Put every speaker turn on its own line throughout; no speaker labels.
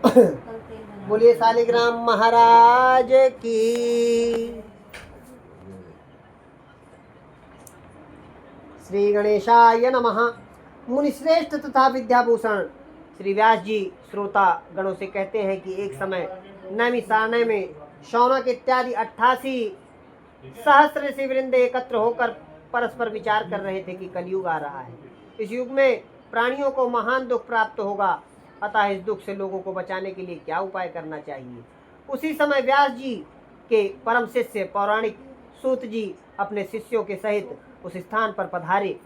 बोलिए शालिग्राम महाराज की। श्री गणेशाय नमः। मुनिश्रेष्ठ तथा विद्याभूषण श्री व्यास जी श्रोता गणों से कहते हैं कि एक समय नैमिषारण्य में शौनक इत्यादि 88 सहस्र ऋषि वृंद एकत्र होकर परस्पर विचार कर रहे थे कि कलयुग आ रहा है। इस युग में प्राणियों को महान दुख प्राप्त होगा, अतः इस दुख से लोगों को बचाने के लिए क्या उपाय करना चाहिए। उसी समय व्यास जी के परम शिष्य पौराणिक सूत जी अपने शिष्यों के सहित उस स्थान पर पधारे।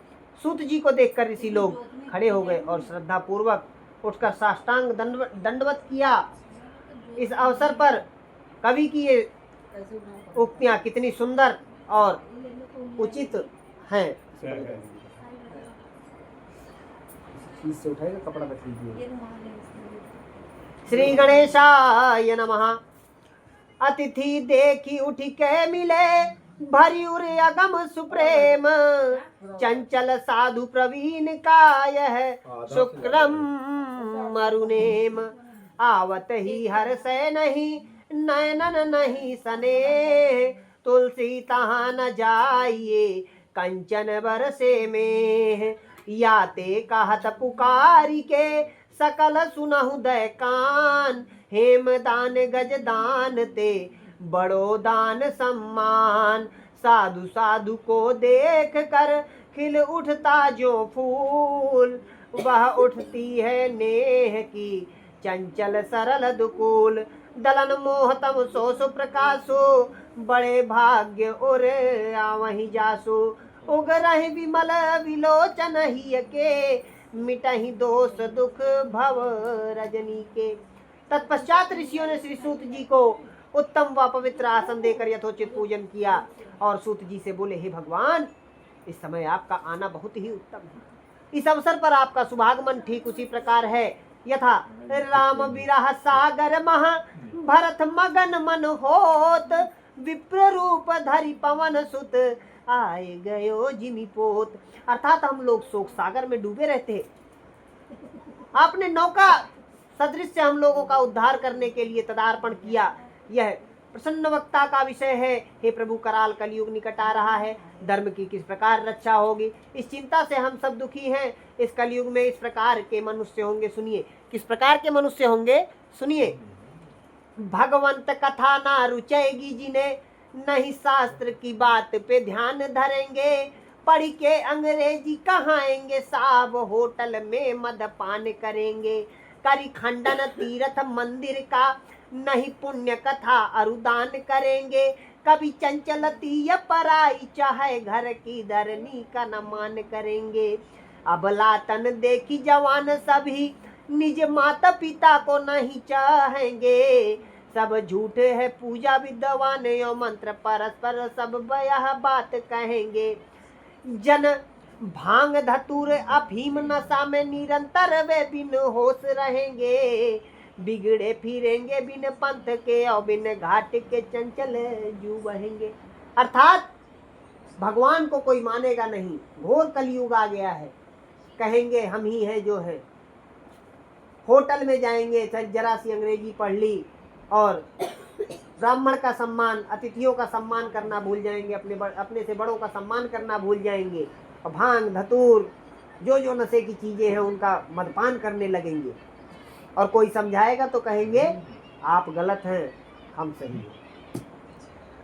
सूत जी को देखकर ऋषि लोग खड़े हो गए और श्रद्धा पूर्वक उठकर साष्टांग दंडवत किया। इस अवसर पर कवि की ये उक्तियां कितनी सुंदर और उचित हैं।
से उठाएगा कपड़ा रख लीजिए।
श्री गणेशाय नमः। अतिथि देखी उठ के मिले भरी उर अगम सुप्रेम, चंचल साधु प्रवीण का यह शुक्रम मरुनेम। आवत ही हर से नहीं नयनन नहीं सने, तुलसी तहाँ न जाइए कंचन बरसे में। याते कहत पुकारी के सकल सुनहु दय कान, हेम दान गज दान ते बड़ो दान सम्मान। साधु साधु को देख कर खिल उठता जो फूल, वह उठती है नेह की चंचल सरल दुकूल। दलन मोहतम सो सुप्रकाशो, बड़े भाग्य उर आवहि जासु। उगरहि विमल विलोचन हिय के, मिटहि दोष दुख भव रजनी के। तत्पश्चात ऋषियों ने श्री सूत जी को उत्तम व पवित्र आसन देकर यथोचित पूजन किया और सूत जी से बोले, हे भगवान, इस समय आपका आना बहुत ही उत्तम है। इस अवसर पर आपका शुभागमन ठीक उसी प्रकार है यथा राम विरह सागर महा भरत मगन मन होत। विप्र रूप धरि पवन सुत आए गयो जिमि पोत। अर्थात हम लोग शोक सागर में डूबे रहते, आपने नौका सदृश से हम लोगों का उद्धार करने के लिए तदार्पण किया। यह प्रसन्न वक्ता का विषय है। हे प्रभु, कराल कलयुग निकट आ रहा है, धर्म की किस प्रकार रक्षा होगी, इस चिंता से हम सब दुखी हैं। इस कलयुग में इस प्रकार के मनुष्य होंगे, सुनिए। किस प्रकार के मनुष्य होंगे, सुनिए। भगवंत कथा ना रुचेगी जिन्हें, नहीं शास्त्र की बात पे ध्यान धरेंगे। पढ़ के अंग्रेजी कहाएंगे, साहब होटल में मदपान करेंगे। करी खंडन तीर्थ मंदिर का, नहीं पुण्य कथा अरुदान करेंगे। कभी चंचलती पराई, चाहे घर की धरनी का न मान करेंगे। अबला तन देखी जवान सभी, निज माता पिता को नहीं चाहेंगे। सब झूठे है पूजा विद्वान, यो मंत्र परस्पर सब यह बात कहेंगे। जन भांग धतूर अफीम नशा में निरंतर वे बिन होश रहेंगे। बिगड़े फिरेंगे बिन पंथ के और बिन घाट के चंचल जू बहेंगे। अर्थात भगवान को कोई मानेगा नहीं, घोर कलयुग आ गया है। कहेंगे हम ही हैं जो है, होटल में जाएंगे, जरा सी अंग्रेजी पढ़ ली और ब्राह्मण का सम्मान, अतिथियों का सम्मान करना भूल जाएंगे, अपने से बड़ों का सम्मान करना भूल जाएंगे और भांग धतूर जो जो नशे की चीजें हैं उनका मदपान करने लगेंगे। और कोई समझाएगा तो कहेंगे आप गलत हैं, हम सही हैं।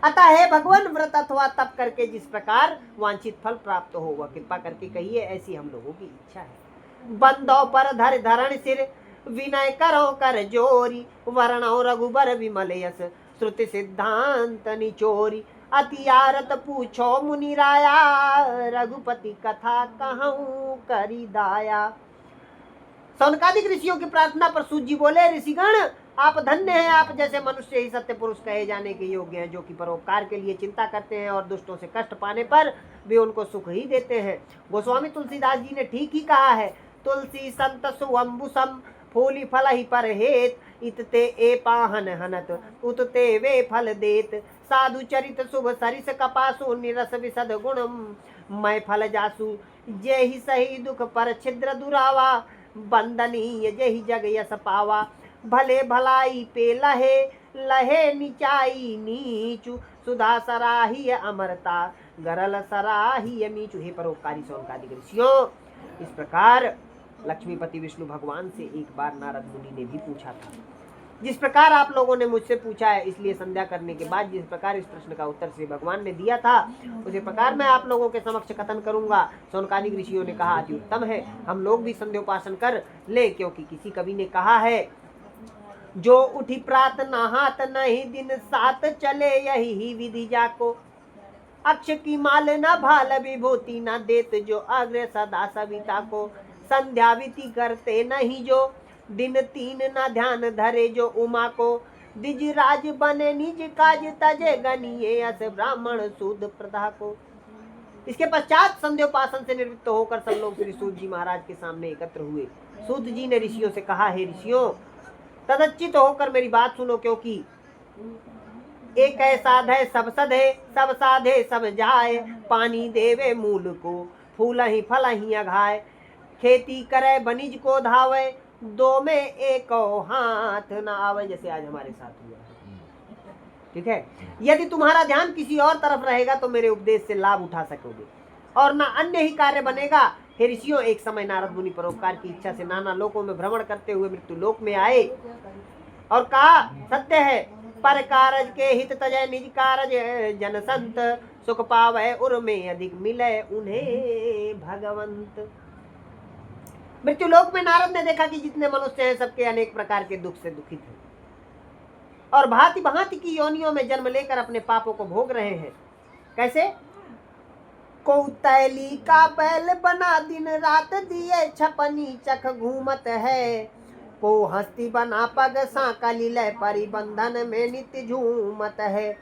अतः हे भगवान, व्रत अथवा तप करके जिस प्रकार वांछित फल प्राप्त हो, वह कृपा करके कहिए, ऐसी हम लोगों की इच्छा है। बंदों पर धर धरण सिर, विनय करो कर जोरी। वर्णो रघुबर विमल यस, श्रुति सिद्धांत निचोरी। अति आरत पूछो मुनि राया, रघुपति कथा कहूँ करी दाया। सौनकादिक ऋषियों की प्रार्थना पर सूत जी बोले, ऋषिगण आप धन्य हैं, आप जैसे मनुष्य ही सत्य पुरुष कहे जाने के योग्य हैं, जो कि परोपकार के लिए चिंता करते हैं और दुष्टों से कष्ट पाने पर वे उनको सुख ही देते हैं। गोस्वामी तुलसीदास जी ने ठीक ही कहा है, तुलसी संत सुअम्बुसम फूली फल ही पर हेत। इतते ए पाहन हनत उतते वे फल देत। साधु चरित शुभ सरिस कपासु, निरस विशद गुण मैं फल जासु। जेहि सही दुख पर छिद्र दुरावा, बंदनीय जेहि जग यस पावा। भले भलाई पे लहे लहे निचाई नीचू, सुधा सराही अमरता गरल सराही मीचू। हे परोपकारी सौनकादिक ऋषियों, इस प्रकार लक्ष्मीपति विष्णु भगवान से एक बार नारद मुनि ने भी पूछा था। जिस प्रकार आप लोगों ने मुझसे पूछा है, इसलिए संध्या करने के बाद जिस प्रकार इस प्रश्न का उत्तर श्री भगवान ने दिया था, उसी प्रकार मैं आप लोगों के समक्ष कथन करूंगा। सौनकादिक ऋषियों ने कहा, अति उत्तम है, हम लोग भी संध्योपासन कर ले, क्योंकि किसी कवि ने कहा है, जो उठी प्रात नहात नहीं दिन सात चले, यही ही विधि जाको। अक्ष की माल न भाल विभूति न देत, जो अग्र सदा सविता को। संध्या विधि करते नहीं जो, दिन तीन न ध्यान धरे, जो उमा को। द्विज राज बने निज काज, तजे गनिये अस ब्राह्मण सूद प्रधा को। इसके पश्चात संध्योपासन से निवृत्त होकर सब लोग श्री सूत जी महाराज के सामने एकत्र हुए। सूत जी ने ऋषियों से कहा, हे ऋषियों, तदच्चित होकर मेरी बात सुनो, क्योंकि एक साध है सब सधे, सब साधे सब जाए। पानी देवे मूल को, फूल ही फल ही अघाए। खेती करे बनिज को धावे, दो में एक हाथ न आवे। जैसे आज हमारे साथ हुआ, ठीक है। यदि तुम्हारा ध्यान किसी और तरफ रहेगा तो मेरे उपदेश से लाभ उठा सकोगे, और न अन्य ही कार्य बनेगा। हे ऋषियों, एक समय नारद मुनि परोपकार की इच्छा से नाना लोकों में भ्रमण करते हुए मृत्यु लोक में आए और कहा, सत्य है, पर कारज के हित तजय निज कारज, जन संत सुख पावे उर में अधिक मिले उन्हें भगवंत। मृत्यु लोक में नारद ने देखा कि जितने मनुष्य हैं सबके अनेक प्रकार के दुख से दुखित हैं और भांति भांति की योनियों में जन्म लेकर अपने पापों को भोग रहे हैं। कैसे? कौतैली का बैल बना दिन रात दिए छपनी चख घूमत है। को हस्ती बना पग सांका लीलय परिबंधन में नित्य झूमत है।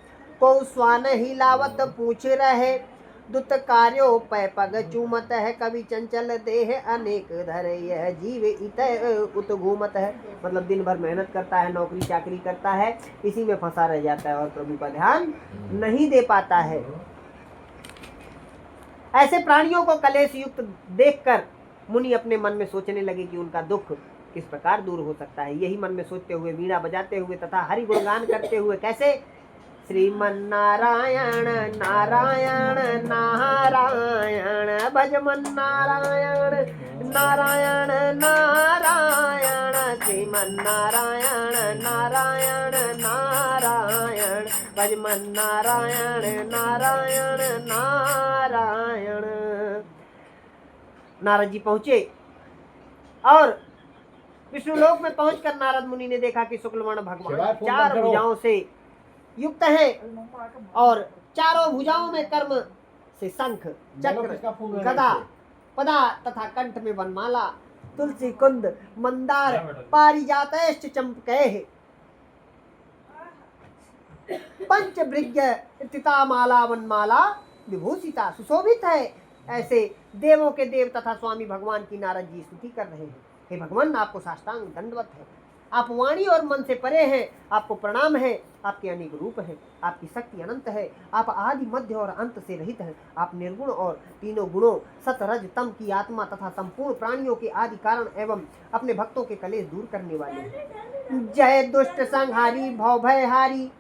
को स्वान हिलावत पूछ रहे दुत कार्यो पै पग चूमत है। कभी चंचल देह अनेक धरे यह जीव इत उत घूमत है। मतलब दिन भर मेहनत करता है, नौकरी चाकरी करता है, इसी में फंसा रह जाता है और प्रभु का ध्यान नहीं दे पाता है। ऐसे प्राणियों को कलेश युक्त देखकर मुनि अपने मन में सोचने लगे कि उनका दुख किस प्रकार दूर हो सकता है। यही मन में सोचते हुए वीणा बजाते हुए तथा हरि गुणगान करते हुए, कैसे? श्रीमन्नारायण नारायण नारायण भजमन नारायण नारायण नारायण श्रीमन्नारायण नारायण नारायण भजमन नारायण नारायण नारायण। नारद जी पहुंचे और विष्णुलोक में पहुंचकर नारद मुनि ने देखा कि शुक्लवर्ण भगवान चार भुजाओं से युक्त है और चारों भुजाओं में कर्म से शंख, चक्र, गदा, पदा तथा कंठ में वनमाला, तुलसी कुंद, मंदार, पारिजातश्च चंपकैः, पंचभृग्य स्थिता माला वनमाला विभूषिता सुशोभित है। ऐसे देवों के देव तथा स्वामी भगवान की नारद जी स्तुति कर रहे हैं। हे भगवान, आपको साष्टांग दंडवत है। आप वाणी और मन से परे हैं, आपको प्रणाम है। आपके अनेक रूप हैं, आपकी शक्ति अनंत है। आप आदि मध्य और अंत से रहित हैं। आप निर्गुण और तीनों गुणों सत रज तम की आत्मा तथा संपूर्ण प्राणियों के आदि कारण एवं अपने भक्तों के कलेश दूर करने वाले हैं। जय दुष्ट संहारी भव भयहारी,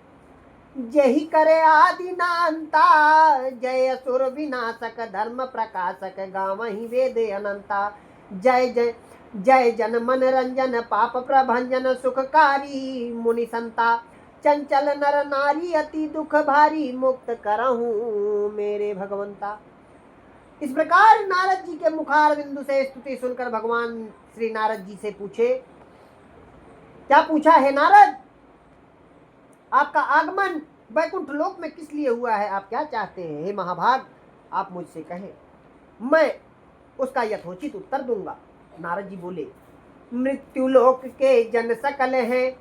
जय करे आदि नांता। जय असुर विनाशक धर्म प्रकाशक, गावहि वेद अनंता। जय जय जय जन मन रंजन पाप प्रभंजन सुखकारी मुनि संता। चंचल नर नारी अति दुख भारी, मुक्त करहूं मेरे भगवंता। इस प्रकार नारद जी के मुखार बिंदु से स्तुति सुनकर भगवान श्री नारद जी से पूछे, क्या पूछा है नारद? आपका आगमन वैकुंठ लोक में किस लिए हुआ है? आप क्या चाहते हैं? हे महाभाग, आप मुझसे कहें, मैं उसका यथोचित उत्तर दूंगा। नारद जी बोले, मृत्यु लोक के जन सकल हैं,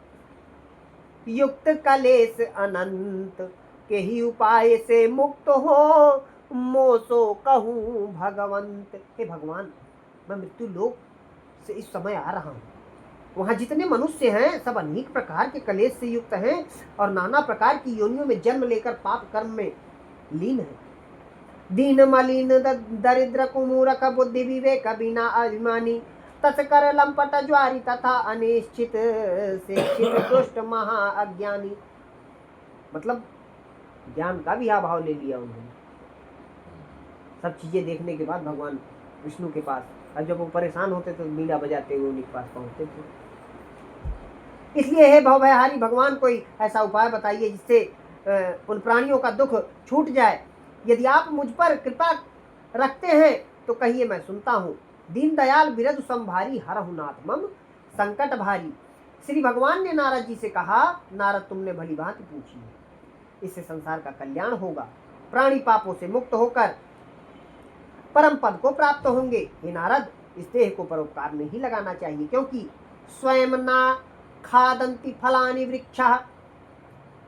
युक्त कलेश अनंत, के ही उपाय से मुक्त हो मोसो कहूँ भगवंत। हे भगवान, मैं मृत्यु लोक से इस समय आ रहा हूँ। वहाँ जितने मनुष्य हैं सब अनेक प्रकार के कलेश से युक्त हैं और नाना प्रकार की योनियों में जन्म लेकर पाप कर्म में लीन है। दीन मलिन दरिद्र कुमूरक बुद्धि विवेक बिना अभिमानी, तस्कर लंपट ज्वारी तथा अनिश्चित शिक्षित दुष्ट महा अज्ञानी। मतलब ज्ञान का भी अभाव ले लिया उन्होंने। सब चीजें देखने के बाद भगवान विष्णु के पास, और जब वो परेशान होते तो बीड़ा बजाते हुए उनके पास पहुंचते थे। इसलिए हे भवभयहारी भगवान, कोई ऐसा उपाय बताइए जिससे उन प्राणियों का दुख छूट जाए। यदि आप मुझ पर कृपा रखते हैं तो कहिए, मैं सुनता हूँ। दीन दयाल बिरधु संभारी हरहु नाथ मम संकट भारी। श्री भगवान ने नारद जी से कहा, नारद तुमने भली भांति पूछी है, इससे संसार का कल्याण होगा। प्राणी पापों से मुक्त होकर परम पद को प्राप्त होंगे। हे नारद, इस देह को परोपकार में ही लगाना चाहिए, क्योंकि स्वयं ना खादंति फलानि वृक्षः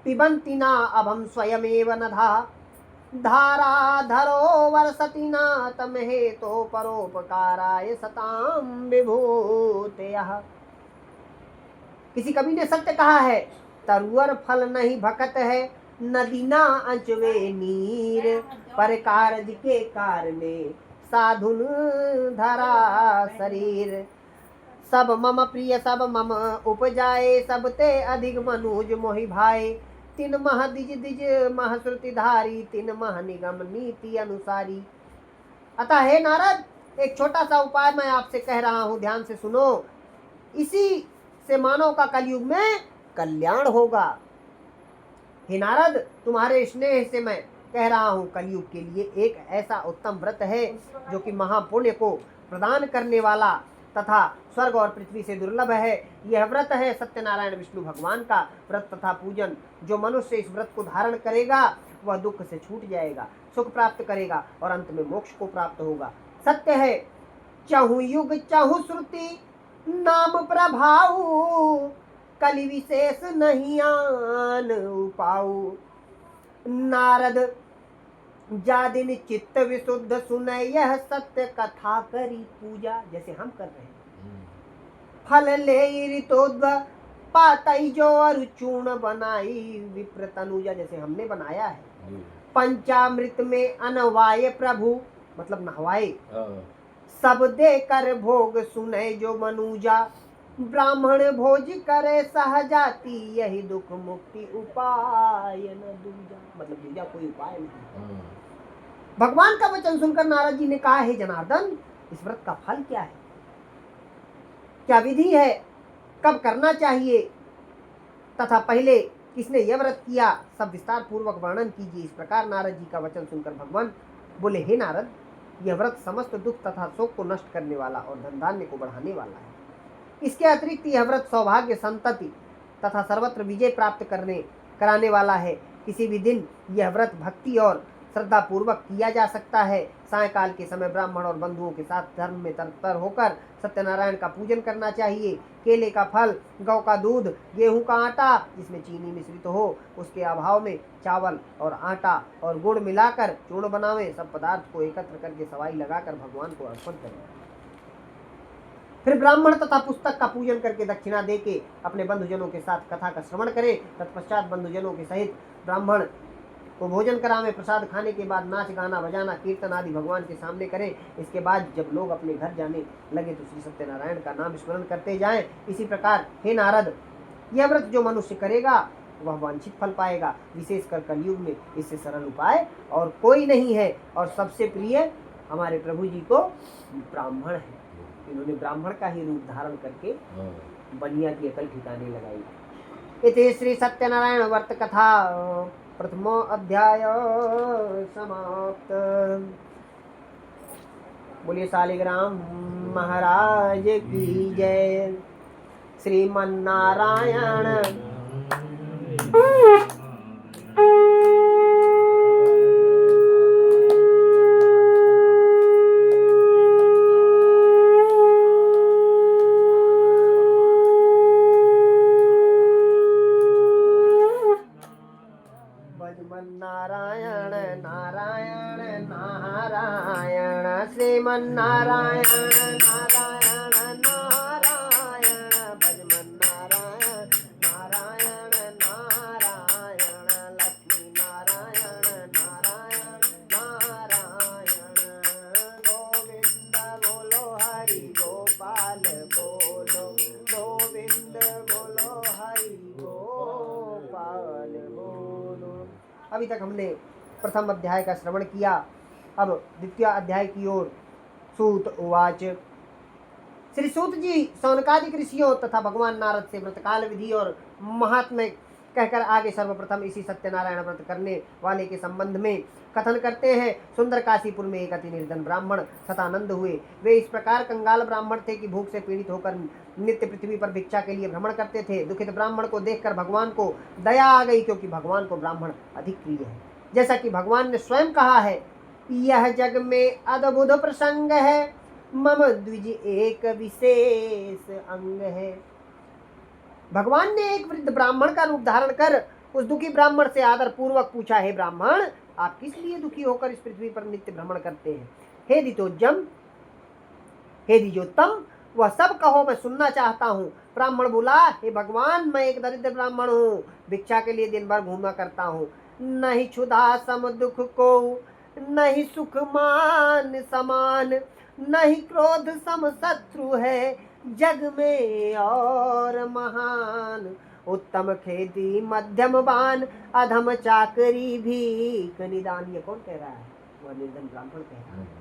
पिबन्ति ना अभम स्वयमेव नधा धाराधरो वर्षति ना तम हेतो परोपकाराय सताम विभूतयः। किसी कवि ने सत्य कहा है, तरुअर फल नहीं भकत है, नदी ना अचवे नीर, पर कारज के कारणे साधुन धरा शरीर। सब मम प्रिय सब मम उपजाए, सब ते अधिक मनुज मोहि भाए। तिन मह दिज दिज मह श्रुति धारी, तिन मह निगम नीति अनुसारी। अतः हे नारद, एक छोटा सा उपाय मैं आपसे कह रहा हूं, ध्यान से सुनो। इसी से मानव का कलयुग में कल्याण होगा। हे नारद, तुम्हारे स्नेह से मैं कह रहा हूं, कलयुग के लिए एक ऐसा उत्तम व्रत है जो कि महापुण्य को प्रदान करने वाला तथा स्वर्ग और पृथ्वी से दुर्लभ है। यह व्रत है सत्यनारायण विष्णु भगवान का व्रत तथा पूजन। जो मनुष्य इस व्रत को धारण करेगा वह दुख से छूट जाएगा, सुख प्राप्त करेगा और अंत में मोक्ष को प्राप्त होगा। सत्य है, चहु युग चहु श्रुति नाम प्रभाऊ, कलि विशेष नहीं आन उपाऊ। नारद जादिन चित्त विशुद्ध सुने, यह सत्य कथा करी पूजा, जैसे हम कर रहे हैं। फल ले ऋतोद्व पातई जो और चूर्ण बनाई विप्र तनुजा, जैसे हमने बनाया है। पंचामृत में अनवाय प्रभु, मतलब नहवाए, सब दे कर भोग सुने जो मनुजा। ब्राह्मण भोज करे सहजाति, यही दुख मुक्ति उपाय न दूजा, मतलब दूजा कोई उपाय नहीं। भगवान का वचन सुनकर नारद जी ने कहा, हे जनार्दन, इस व्रत का फल क्या है, क्या विधि है, कब करना चाहिए तथा पहले किसने यह व्रत किया, सब विस्तार पूर्वक वर्णन कीजिए। इस प्रकार नारद जी का वचन सुनकर भगवान बोले, हे नारद, यह व्रत समस्त दुख तथा शोक को नष्ट करने वाला और धन धान्य को बढ़ाने वाला है। इसके अतिरिक्त यह व्रत सौभाग्य, संतति तथा सर्वत्र विजय प्राप्त कराने वाला है। किसी भी दिन यह व्रत भक्ति और श्रद्धा पूर्वक किया जा सकता है। सायंकाल के समय ब्राह्मण और बंधुओं के साथ धर्म में तत्पर होकर सत्यनारायण का पूजन करना चाहिए। केले का फल, गौ का दूध, गेहूं का आटा जिसमें चीनी मिश्रित हो, उसके अभाव में चावल और आटा और गुड़ मिलाकर चूर्ण बनावें। सब पदार्थ को एकत्र करके सवाई लगाकर भगवान को अर्पण करें। फिर ब्राह्मण तथा पुस्तक का पूजन करके दक्षिणा देके अपने बंधुजनों के साथ कथा का श्रवण करें। तत्पश्चात बंधुजनों के सहित ब्राह्मण को भोजन करावें। प्रसाद खाने के बाद नाच गाना बजाना कीर्तन आदि भगवान के सामने करें। इसके बाद जब लोग अपने घर जाने लगे तो श्री सत्यनारायण का नाम स्मरण करते जाएं। इसी प्रकार हे नारद, यह व्रत जो मनुष्य करेगा वह वांछित फल पाएगा। विशेषकर कलयुग में इससे सरल उपाय और कोई नहीं है। और सबसे प्रिय हमारे प्रभु जी को ब्राह्मण है। इन्होंने ब्राह्मण का ही रूप धारण करके बनिया की अकल ठिकाने लगाई। इति श्री सत्यनारायण व्रत कथा प्रथमो अध्याय समाप्त। बोलिए शालिग्राम महाराज की जय। श्रीमन्नारायण नारायण नारायण नारायण श्रीमन्नारायण नारायण नारायण भजमन नारायण नारायण नारायण लक्ष्मी नारायण नारायण नारायण गोविंद बोलो हरि गोपाल अभी तक हमने प्रथम अध्याय का श्रवण किया। अब द्वितीय अध्याय की ओर। सूत उवाच। श्री सूत जी सौनकादिक ऋषियों तथा भगवान नारद से व्रतकाल विधि और महात्म्य कहकर आगे सर्वप्रथम इसी सत्यनारायण व्रत करने वाले के संबंध में कथन करते हैं। सुंदर काशीपुर में एक अति निर्धन ब्राह्मण सतानंद हुए। वे इस प्रकार कंगाल ब्राह्मण थे कि भूख से पीड़ित होकर नित्य पृथ्वी पर भिक्षा के लिए भ्रमण करते थे। दुखित ब्राह्मण को देखकर भगवान को दया आ गई, क्योंकि भगवान को ब्राह्मण अधिक प्रिय है। जैसा कि भगवान ने स्वयं कहा है, यह जग में अद्भुत प्रसंग है, मम द्विज एक विशेष अंग है। भगवान ने एक वृद्ध ब्राह्मण का रूप धारण कर उस दुखी ब्राह्मण से आदर पूर्वक पूछा, हे ब्राह्मण, आप किस लिए दुखी होकर इस पृथ्वी पर नित्य भ्रमण करते हैं? हे द्विजोत्तम, वह सब कहो, मैं सुनना चाहता हूँ। ब्राह्मण बोला, हे भगवान, मैं एक दरिद्र ब्राह्मण हूँ, भिक्षा के लिए दिन भर घूमा करता हूँ। नहीं क्षुधा सम दुख को, नहीं सुख मान समान, नहीं क्रोध सम शत्रु है जग में और महान। उत्तम खेती मध्यम बान, अधम चाकरी भीख निदान। ये कौन कह रहा है? वह निर्धन ब्राह्मण कह रहा है।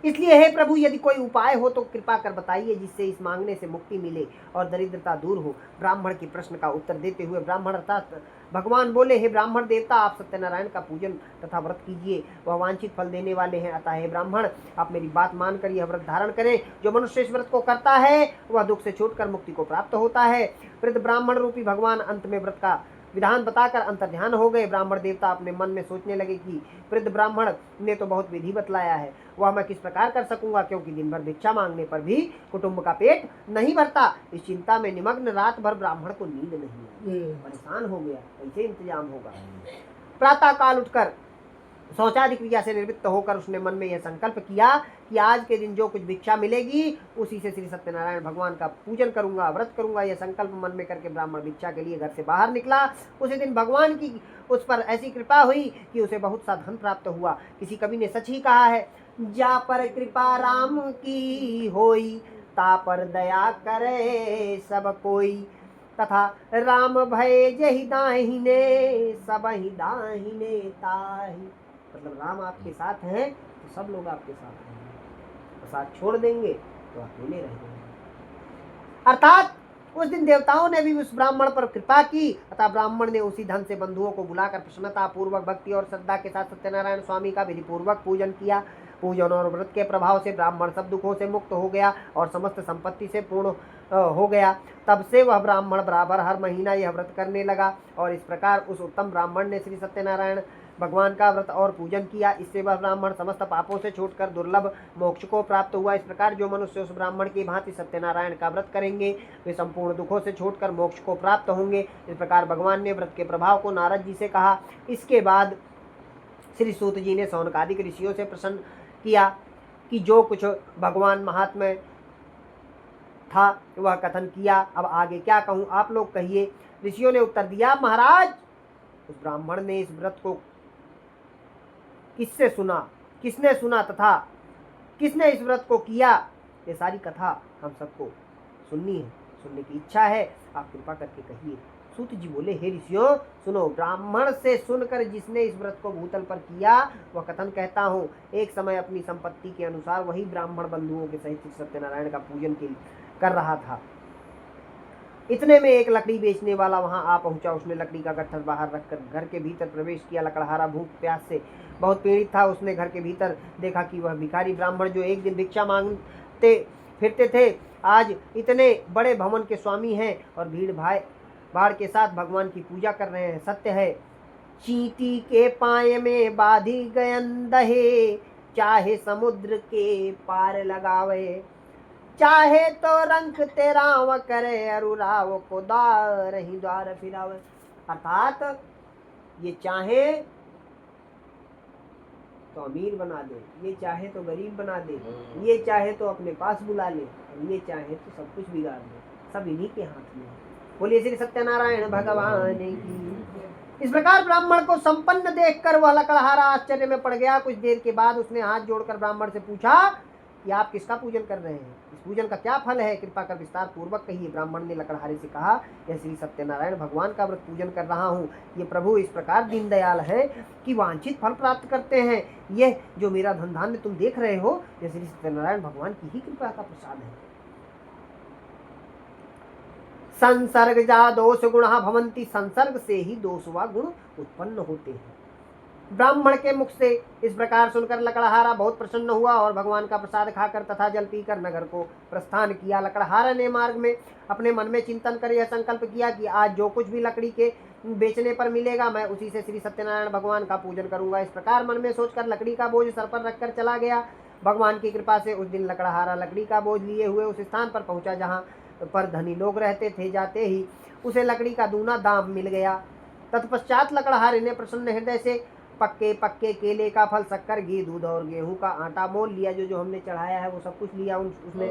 इसलिए हे प्रभु, यदि कोई उपाय हो तो कृपा कर बताइए, जिससे इस मांगने से मुक्ति मिले और दरिद्रता दूर हो। ब्राह्मण के प्रश्न का उत्तर देते हुए ब्राह्मण अर्थात भगवान बोले, हे ब्राह्मण देवता, आप सत्यनारायण का पूजन तथा व्रत कीजिए, वह वांछित फल देने वाले हैं। अतः हे ब्राह्मण, आप मेरी बात मानकर यह व्रत धारण करें। जो मनुष्य इस व्रत को करता है वह दुख से छूटकर मुक्ति को प्राप्त होता है। वृद्ध ब्राह्मण रूपी भगवान अंत में व्रत का विधान बताकर अंतर्ध्यान हो गए। ब्राह्मण देवता अपने मन में सोचने लगे कि वृद्ध ब्राह्मण ने तो बहुत विधि बतलाया है, वह मैं किस प्रकार कर सकूंगा, क्योंकि दिन भर भिक्षा मांगने पर भी कुटुंब का पेट नहीं भरता। इस चिंता में निमग्न रात भर ब्राह्मण को नींद नहीं आई। परेशान हो गया, कैसे इंतजाम होगा। प्रातः काल उठकर शौचादि क्रिया से निवृत्त होकर उसने मन में यह संकल्प किया कि आज के दिन जो कुछ भिक्षा मिलेगी उसी से श्री सत्यनारायण भगवान का पूजन करूंगा, व्रत करूंगा। यह संकल्प मन में करके ब्राह्मण भिक्षा के लिए घर से बाहर निकला। उसी दिन भगवान की उस पर ऐसी कृपा हुई कि उसे बहुत सा धन प्राप्त हुआ। किसी कवि ने सच ही कहा है, जा पर कृपा राम की होई, ता पर दया करे सब कोई, तथा राम भय जहि दाहिने, सब ही दाहिने ताहि। मतलब राम आपके साथ हैं तो सब लोग आपके साथ हैं, साथ छोड़ देंगे तो अकेले रह जाएंगे। अर्थात उस दिन देवताओं ने भी उस ब्राह्मण पर कृपा की। अतः ब्राह्मण ने उसी धन से बंधुओं को बुलाकर प्रसन्नता पूर्वक भक्ति और श्रद्धा के साथ सत्यनारायण स्वामी का विधि पूर्वक पूजन किया। पूजन और व्रत के प्रभाव से ब्राह्मण सब दुखों से मुक्त हो गया और समस्त संपत्ति से पूर्ण हो गया। तब से वह ब्राह्मण बराबर हर महीना यह व्रत करने लगा और इस प्रकार उस उत्तम ब्राह्मण ने श्री सत्यनारायण भगवान का व्रत और पूजन किया। इससे वह ब्राह्मण समस्त पापों से छूटकर दुर्लभ मोक्ष को प्राप्त हुआ। इस प्रकार जो मनुष्य उस ब्राह्मण की भांति सत्यनारायण का व्रत करेंगे वे संपूर्ण दुखों से छूटकर मोक्ष को प्राप्त होंगे। इस प्रकार भगवान ने व्रत के प्रभाव को नारद जी से कहा। इसके बाद श्री सूत जी ने सौनकादिक ऋषियों से प्रश्न किया कि जो कुछ भगवान महात्म्य था वह कथन किया, अब आगे क्या कहूँ, आप लोग कहिए। ऋषियों ने उत्तर दिया, महाराज, उस ब्राह्मण ने इस व्रत को किससे सुना, किसने सुना तथा किसने इस व्रत को किया, ये सारी कथा हम सबको सुननी है, सुनने की इच्छा है, आप कृपा करके कहिए। सूत जी बोले, हे ऋषियों सुनो, ब्राह्मण से सुनकर जिसने इस व्रत को भूतल पर किया वह कथन कहता हूँ। एक समय अपनी संपत्ति के अनुसार वही ब्राह्मण बंधुओं के सहित सत्यनारायण का पूजन कर रहा था। इतने में एक लकड़ी बेचने वाला वहां आ पहुंचा। उसने लकड़ी का गट्ठर बाहर रखकर घर के भीतर प्रवेश किया। लकड़हारा भूख प्यास से बहुत पीड़ित था। उसने घर के भीतर देखा कि वह भिखारी ब्राह्मण जो एक दिन भिक्षा मांगते फिरते थे आज इतने बड़े भवन के स्वामी हैं और भीड़ भाड़ के साथ भगवान की पूजा कर रहे हैं। सत्य है, चींटी के पाए में बाधी गयन दहे, चाहे समुद्र के पार लगावे, चाहे तो रंग तेराव करे, अरुराव को द्वार ही द्वार फिरावे। अर्थात ये चाहे तो अमीर बना दे, ये चाहे तो गरीब बना दे, ये चाहे तो अपने पास बुला ले, और ये चाहे तो सब कुछ बिगाड़ दे, सब इन्हीं के हाथ में है। बोलिए श्री सत्यनारायण भगवान की। इस प्रकार ब्राह्मण को संपन्न देखकर वह लकड़हारा आश्चर्य में पड़ गया। कुछ देर के बाद उसने हाथ जोड़कर ब्राह्मण से पूछा कि आप किसका पूजन कर रहे हैं, इस पूजन का क्या फल है, कृपा कर विस्तार पूर्वक कहिए। ब्राह्मण ने लकड़हारे से कहा, यह श्री सत्यनारायण भगवान का व्रत पूजन कर रहा हूँ। ये प्रभु इस प्रकार दीनदयाल है कि वांछित फल प्राप्त करते हैं। यह जो मेरा धन धान्य तुम देख रहे हो, यह श्री सत्यनारायण भगवान की ही कृपा का प्रसाद है। संसर्ग जा दोष गुण भवंती, संसर्ग से ही दोष व गुण उत्पन्न होते हैं। ब्राह्मण के मुख से इस प्रकार सुनकर लकड़हारा बहुत प्रसन्न हुआ और भगवान का प्रसाद खाकर तथा जल पीकर नगर को प्रस्थान किया। लकड़हारा ने मार्ग में अपने मन में चिंतन कर यह संकल्प किया कि आज जो कुछ भी लकड़ी के बेचने पर मिलेगा, मैं उसी से श्री सत्यनारायण भगवान का पूजन करूंगा। इस प्रकार मन में सोचकर लकड़ी का बोझ सर पर रखकर चला गया। भगवान की कृपा से उस दिन लकड़हारा लकड़ी का बोझ लिए हुए उस स्थान पर पहुंचा जहाँ पर धनी लोग रहते थे। जाते ही उसे लकड़ी का दूना दाम मिल गया। तत्पश्चात लकड़हारे ने प्रसन्न हृदय से पक्के पक्के केले का फल, शक्कर, घी, दूध और गेहूं का आटा मोल लिया। जो हमने चढ़ाया है वो सब कुछ लिया उसने।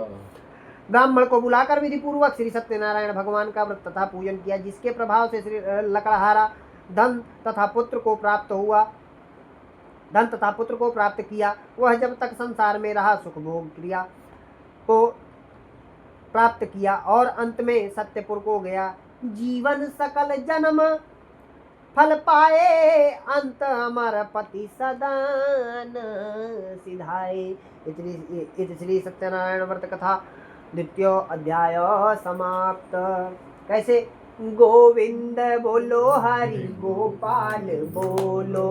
ब्राह्मण को बुलाकर विधि पूर्वक श्री सत्यनारायण भगवान का व्रत तथा पूजन किया, जिसके प्रभाव से श्री लकड़हारा धन तथा पुत्र को प्राप्त किया। वह जब तक संसार में रहा सुख भोग क्रिया को प्राप्त किया और अंत में सत्यपुर को गया। जीवन सकल जन्म फल पाए, अंत अमर पति सदान सिधाए। इति श्री सत्यनारायण व्रत कथा द्वितीय अध्याय समाप्त। कैसे? गोविंद बोलो, हरि गोपाल बोलो।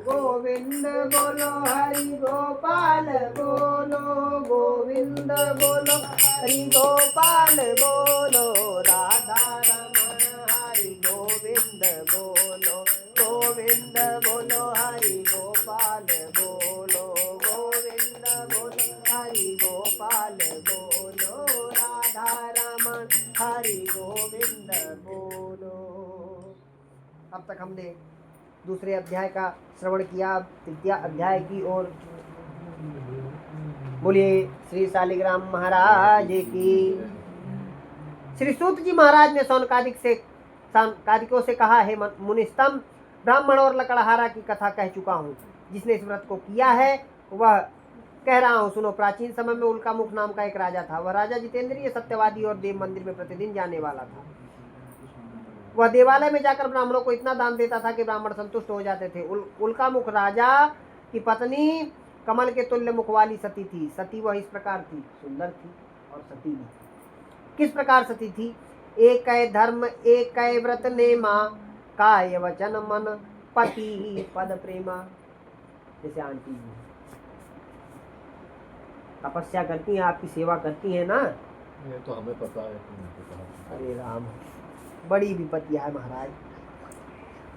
गोविंद बोलो, हरि गोपाल बोलो। गोविंद बोलो, हरि गोपाल बोलो। राधा रमण हरि गोविंद बोलो। गोविंद बोलो, हरि गोपाल बोलो। गोविंद बोलो, हरि गोपाल बोलो। राधा रमण हरि गोविंद बोलो। अब तक हमने दूसरे अध्याय का श्रवण किया। तृतीय अध्याय की ओर बोलिए श्री शालिग्राम महाराज की। श्री सूत जी महाराज ने सौनकादिकों से कहा, हे मुनिस्तम, ब्राह्मण और लकड़हारा की कथा कह चुका हूँ। जिसने इस व्रत को किया है वह कह रहा हूँ, सुनो। प्राचीन समय में उल्कामुख नाम का एक राजा था। वह राजा जितेंद्रिय, सत्यवादी और देव मंदिर में प्रतिदिन जाने वाला था। वह देवालय में जाकर ब्राह्मणों को इतना दान देता था कि ब्राह्मण संतुष्ट हो जाते थे। उल्कामुख राजा की पत्नी कमल के तुल्य मुख वाली सती थी। सती वह इस प्रकार थी, सुंदर थी और सती भी। किस प्रकार सती थी? एक धर्म एक व्रत नेमा, काय वचन मन पति पद प्रेमा। जैसे आंटी जी तपस्या करती हैं, आपकी सेवा करती हैं ना।
ये तो हमें पता है।
अरे राम, बड़ी विपत्ति है महाराज।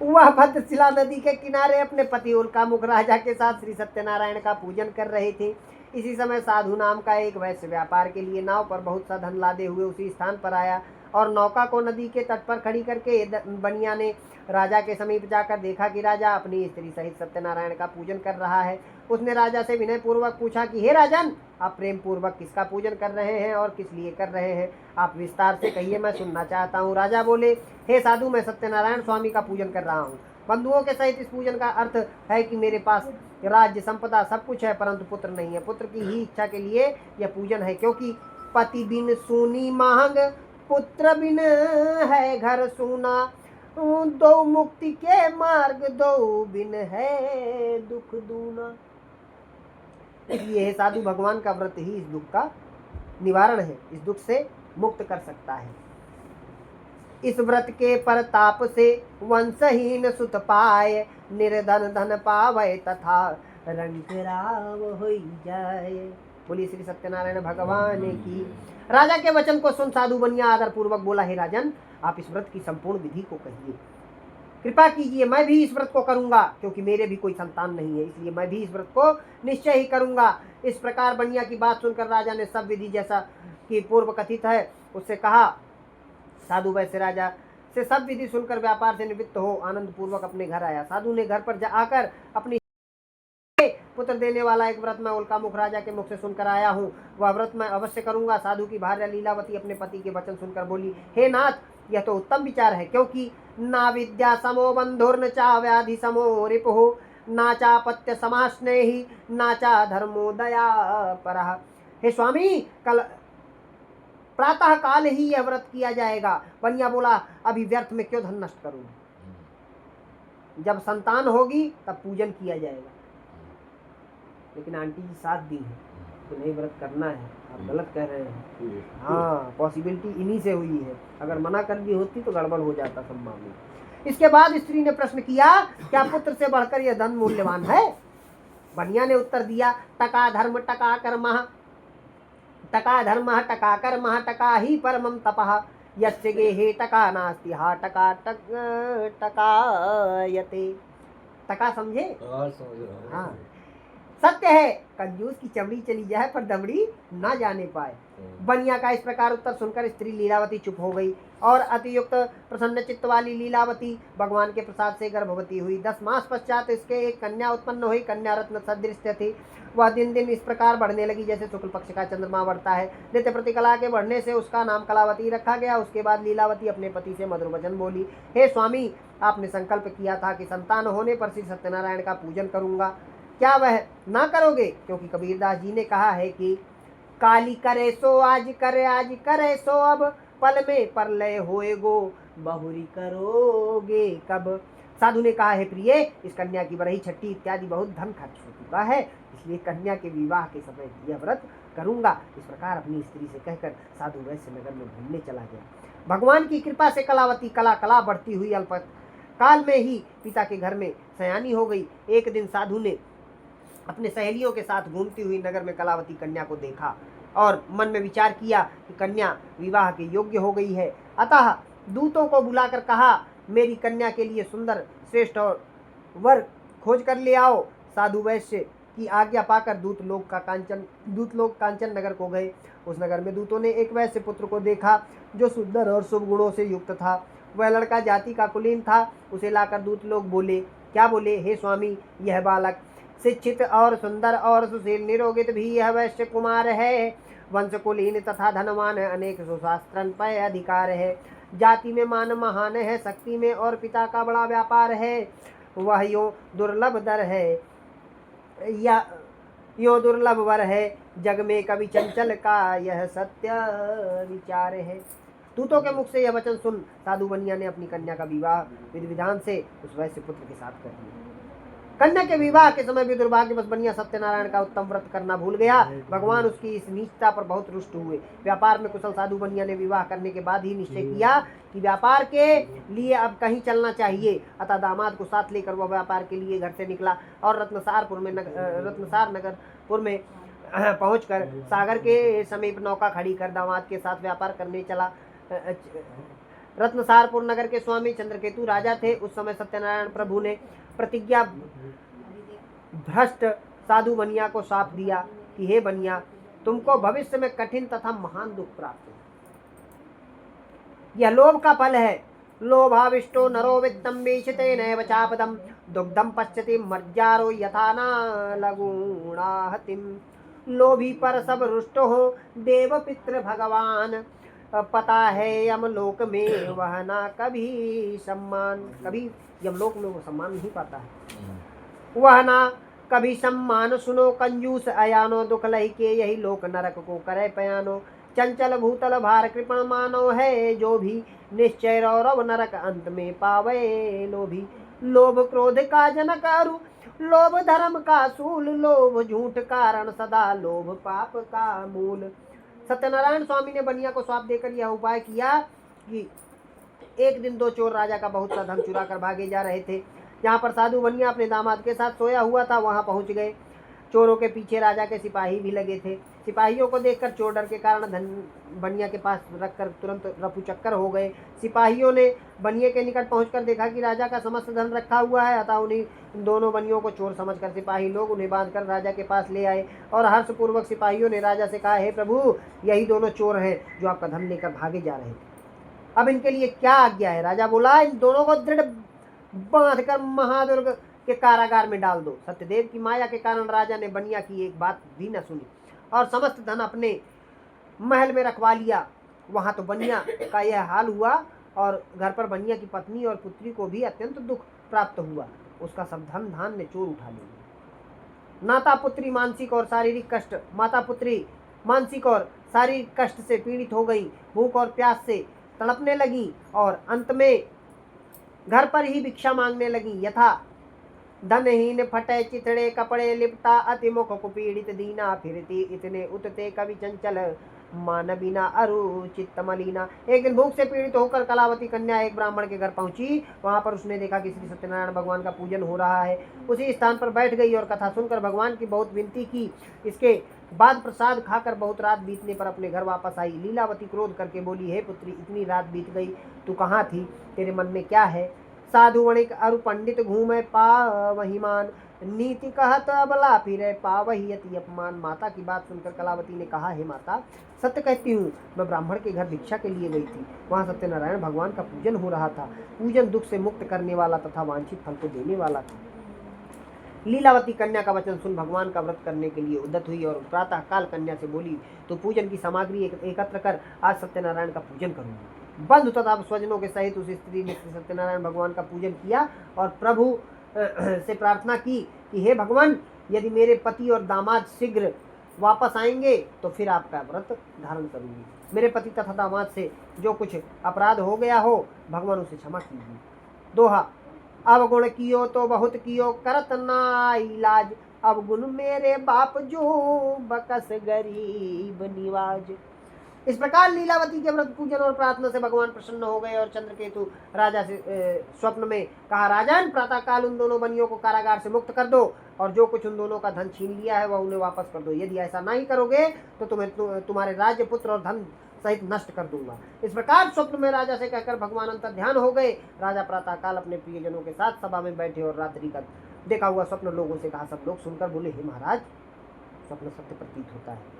वह भद्रशिला नदी के किनारे अपने पति उल्कामुख राजा के साथ श्री सत्यनारायण का पूजन कर रहे थे। इसी समय साधु नाम का एक वैश्य व्यापार के लिए नाव पर बहुत सा धन लादे हुए उसी स्थान पर आया और नौका को नदी के तट पर खड़ी करके बनिया ने राजा के समीप जाकर देखा कि राजा अपनी स्त्री सहित सत्यनारायण का पूजन कर रहा है। उसने राजा से विनय पूर्वक पूछा कि हे राजन, आप प्रेम पूर्वक किसका पूजन कर रहे हैं और किस लिए कर रहे हैं? आप विस्तार से कहिए, मैं सुनना चाहता हूँ। राजा बोले, हे साधु, मैं सत्यनारायण स्वामी का पूजन कर रहा हूँ। बंधुओं के सहित इस पूजन का अर्थ है कि मेरे पास राज्य संपदा सब कुछ है, परंतु पुत्र नहीं है। पुत्र की ही इच्छा के लिए यह पूजन है, क्योंकि पति बिन सूनी मांग, पुत्र बिन है घर सूना। दो मुक्ति के मार्ग, दो बिन है दुख दूना। इसलिए साधु, भगवान का व्रत ही इस दुख का निवारण है, इस दुख से मुक्त कर सकता है। इस व्रत के परताप से वंशहीन सुत पाए, निर्धन धन पावे तथा रंग राव हो जाए। बोली श्री सत्यनारायण भगवान की। राजा के वचन को सुन साधु बनिया आदर पूर्वक बोला, हे राजन, आप इस व्रत की संपूर्ण विधि को कहिए, कृपा कीजिए। मैं भी इस व्रत को करूंगा, क्योंकि मेरे भी कोई संतान नहीं है, इसलिए मैं भी इस व्रत को निश्चय ही करूंगा। इस प्रकार बनिया की बात सुनकर राजा ने सब विधि जैसा कि पूर्व कथित है उससे कहा। साधु वैश्य राजा से सब विधि सुनकर व्यापार से निवृत्त हो आनंद पूर्वक अपने घर आया। साधु ने घर पर आकर अपनी पुत्र देने वाला एक व्रत मैं उल्कामुख राजा के मुख से सुनकर आया हूँ, वह व्रत मैं अवश्य करूंगा। साधु की भार्या लीलावती अपने पति के वचन सुनकर बोली, हे नाथ, यह तो उत्तम विचार है, क्योंकि ना विद्या समो बंधुर्न चा व्याधि समो रिपुः ना चापत्य समास्नेही ना चा धर्मो दया परः। हे स्वामी, कल प्रातः काल ही यह व्रत किया जाएगा। बनिया बोला, अभी व्यर्थ में क्यों धन नष्ट करूं, जब संतान होगी तब पूजन किया जाएगा। लेकिन आंटी जी साथ दी है तो नहीं, व्रत करना है, आप गलत कह रहे हैं। हाँ, पॉसिबिलिटी इन्हीं से हुई है, अगर मना कर दी होती तो गड़बड़ हो जाता सब मामले। इसके बाद स्त्री ने प्रश्न किया, क्या पुत्र से बढ़कर यह धन मूल्यवान है? बनिया ने उत्तर दिया, टका धर्म टका कर्मः, टका धर्मः टका कर्मः टका ही परमं तपः, यस्य गेहे टका नास्ति हा टका टकायते। टका समझे? हाँ, सत्य है, कंजूस की चमड़ी चली जाए पर दमड़ी ना जाने पाए। बनिया का इस प्रकार उत्तर सुनकर स्त्री लीलावती चुप हो गई और अतियुक्त प्रसन्न चित्त वाली लीलावती भगवान के प्रसाद से गर्भवती हुई। 10 मास पश्चात इसके एक कन्या उत्पन्न हुई। कन्या रत्न सदृश थी। वह दिन दिन इस प्रकार बढ़ने लगी जैसे शुक्ल पक्ष का चंद्रमा बढ़ता है। नित्य प्रतिकला के बढ़ने से उसका नाम कलावती रखा गया। उसके बाद लीलावती अपने पति से मधुर वचन बोली, हे स्वामी, आपने संकल्प किया था कि संतान होने पर श्री सत्यनारायण का पूजन करूंगा, क्या वह ना करोगे? क्योंकि कबीरदास जी ने कहा है कि काली करे सो आज करे सो अब, पल में परलय होए गो, बहुरी करोगे कब। साधु ने कहा, है प्रिय, इस कन्या की बरही छठी इत्यादि बहुत धन खर्च हो चुका है, इसलिए कन्या के विवाह के समय यह व्रत करूंगा। इस प्रकार अपनी स्त्री से कहकर साधु वैश्य नगर में घूमने चला गया। भगवान की कृपा से कलावती कला बढ़ती हुई अल्प काल में ही पिता के घर में सयानी हो गई। एक दिन साधु ने अपने सहेलियों के साथ घूमती हुई नगर में कलावती कन्या को देखा और मन में विचार किया कि कन्या विवाह के योग्य हो गई है। अतः दूतों को बुलाकर कहा, मेरी कन्या के लिए सुंदर श्रेष्ठ और वर खोज कर ले आओ। साधु वैश्य की आज्ञा पाकर दूत लोग कांचन नगर को गए। उस नगर में दूतों ने एक वैश्य पुत्र को देखा जो सुंदर और शुभ गुणों से युक्त था। वह लड़का जाति का कुलीन था। उसे लाकर दूत लोग बोले, क्या बोले? हे स्वामी, यह बालक शिक्षित और सुंदर और सुशील निरोगित भी यह वैश्य कुमार है। वंश कुलीन तथा धनवान है, अनेक सुशास्त्रन पर अधिकार है, जाति में मान महान है, शक्ति में और पिता का बड़ा व्यापार है। वह यो दुर्लभ दर है या यो दुर्लभ वर है, जग में कभी चंचल का यह सत्य विचार है। दूतों के मुख से यह वचन सुन साधु बनिया ने अपनी कन्या का विवाह विधि विधान से उस वैश्य पुत्र के साथ कर दिया। कन्या के विवाह के समय भी दुर्भाग्यवश बनिया सत्यनारायण का उत्तम व्रत करना भूल गया। भगवान उसकी इस नीचता पर बहुत रुष्ट हुए। व्यापार में कुशल साधु बनिया ने विवाह करने के बाद ही निश्चय किया कि व्यापार के लिए अब कहीं चलना चाहिए। अतः दामाद को साथ लेकर वह व्यापार के लिए घर से निकला और रत्नसार नगरपुर में पहुंचकर सागर के समीप नौका खड़ी कर दामाद के साथ व्यापार करने चला। रत्नसारपुर नगर के स्वामी चंद्रकेतु राजा थे। उस समय सत्यनारायण प्रभु ने प्रतिज्ञा भ्रष्ट साधु बनिया को शाप दिया कि हे बनिया, तुमको भविष्य में कठिन तथा महान दुख प्राप्त हो। यह लोभ का फल है। लोभाविष्टो नरो वित्तम वीक्षिते नैव चापदम दुग्धम पश्यति मर्जारो यथा न लगुणाहतिम। लोभी पर सब रुष्ट हो देव पितृ भगवान, पता है यमलोक में वह ना कभी सम्मान, कभी यमलोक में वो सम्मान नहीं पाता है। वह ना कभी सम्मान सुनो कंजूस अयानो, दुख लही के यही लोक नरक को करे पयानो। चंचल भूतल भार कृपण मानो है, जो भी निश्चय रौरव नरक अंत में पावे लोभी। लोभ क्रोध का जनक अरु, लोभ धर्म का सूल, लोभ झूठ कारण सदा, लोभ पाप का मूल। सत्यनारायण स्वामी ने बनिया को श्राप देकर यह उपाय किया कि एक दिन 2 चोर राजा का बहुत सा धन चुरा कर भागे जा रहे थे। यहाँ पर साधु बनिया अपने दामाद के साथ सोया हुआ था, वहां पहुंच गए। चोरों के पीछे राजा के सिपाही भी लगे थे। सिपाहियों को देखकर चोर डर के कारण धन बनिया के पास रखकर तुरंत रफू चक्कर हो गए। सिपाहियों ने बनिए के निकट पहुंचकर देखा कि राजा का समस्त धन रखा हुआ है। अतः उन्हीं दोनों बनियों को चोर समझकर सिपाही लोग उन्हें बांधकर राजा के पास ले आए और हर्षपूर्वक सिपाहियों ने राजा से कहा, हे प्रभु, यही दोनों चोर हैं जो आपका धन लेकर भागे जा रहे थे। अब इनके लिए क्या आज्ञा है? राजा बोला, इन दोनों को दृढ़ बांध कर महादुर्ग के कारागार में डाल दो। सत्यदेव की माया के कारण राजा ने बनिया की एक बात भी न सुनी और समस्त धन अपने महल में रखवा लिया। वहां तो बनिया का यह हाल हुआ और घर पर बनिया की पत्नी और पुत्री को भी अत्यंत दुख प्राप्त हुआ। उसका सब धन धान ने चोर उठा लिया। माता पुत्री मानसिक और शारीरिक कष्ट से पीड़ित हो गई, भूख और प्यास से तड़पने लगी और अंत में घर पर ही भिक्षा मांगने लगी। यथा धनहीन फटे चिथड़े कपड़े लिपटा अति मुख कुपीड़ित दीना फिरती इतने उतते कवि चंचल मान बिना अरुचित मलिना। एक दिन भूख से पीड़ित होकर कलावती कन्या एक ब्राह्मण के घर पहुंची। वहां पर उसने देखा कि श्री सत्यनारायण भगवान का पूजन हो रहा है। उसी स्थान पर बैठ गई और कथा सुनकर भगवान की बहुत विनती की। इसके बाद प्रसाद खाकर बहुत रात बीतने पर अपने घर वापस आई। लीलावती क्रोध करके बोली, हे पुत्री, इतनी रात बीत गई, तू कहाँ थी? तेरे मन में क्या है? साधु वणिक अरु पंडित घूमे पावहिमान, नीति कहत अबला फिरे पावही अति अपमान। माता की बात सुनकर कलावती ने कहा, हे माता, सत्य कहती हूँ, मैं ब्राह्मण के घर भिक्षा के लिए गई थी। वहाँ सत्यनारायण भगवान का पूजन हो रहा था। पूजन दुख से मुक्त करने वाला तथा वांछित फल को देने वाला था। लीलावती कन्या का वचन सुन भगवान का व्रत करने के लिए उद्यत हुई और प्रातः काल कन्या से बोली, तो पूजन की सामग्री एकत्र कर, आज सत्यनारायण का पूजन करूंगी। बंधु तथा स्वजनों के सहित उस स्त्री ने सत्यनारायण भगवान का पूजन किया और प्रभु से प्रार्थना की कि हे भगवान, यदि मेरे पति और दामाद शीघ्र वापस आएंगे तो फिर आपका व्रत धारण करूंगी। मेरे पति तथा दामाद से जो कुछ अपराध हो गया हो, भगवान उसे क्षमा कीजिए। दोहा, अवगुण कियो तो बहुत कियो करत ना इलाज, अवगुण मेरे बाप जो बकस गरीब निवाज। इस प्रकार लीलावती के व्रत पूजन और प्रार्थना से भगवान प्रसन्न हो गए और चंद्रकेतु राजा से स्वप्न में कहा, राजन, प्रातः काल उन दोनों बनियों को कारागार से मुक्त कर दो और जो कुछ उन दोनों का धन छीन लिया है वह उन्हें वापस कर दो। यदि ऐसा नहीं करोगे तो तुम्हारे राज्य, पुत्र और धन सहित नष्ट कर दूंगा। इस प्रकार स्वप्न में राजा से कहकर भगवान अंतर ध्यान हो गए। राजा प्रातः काल अपने प्रियजनों के साथ सभा में बैठे और रात्रि का देखा हुआ स्वप्न लोगों से कहा। सब लोग सुनकर बोले, हे महाराज, स्वप्न सत्य प्रतीत होता है।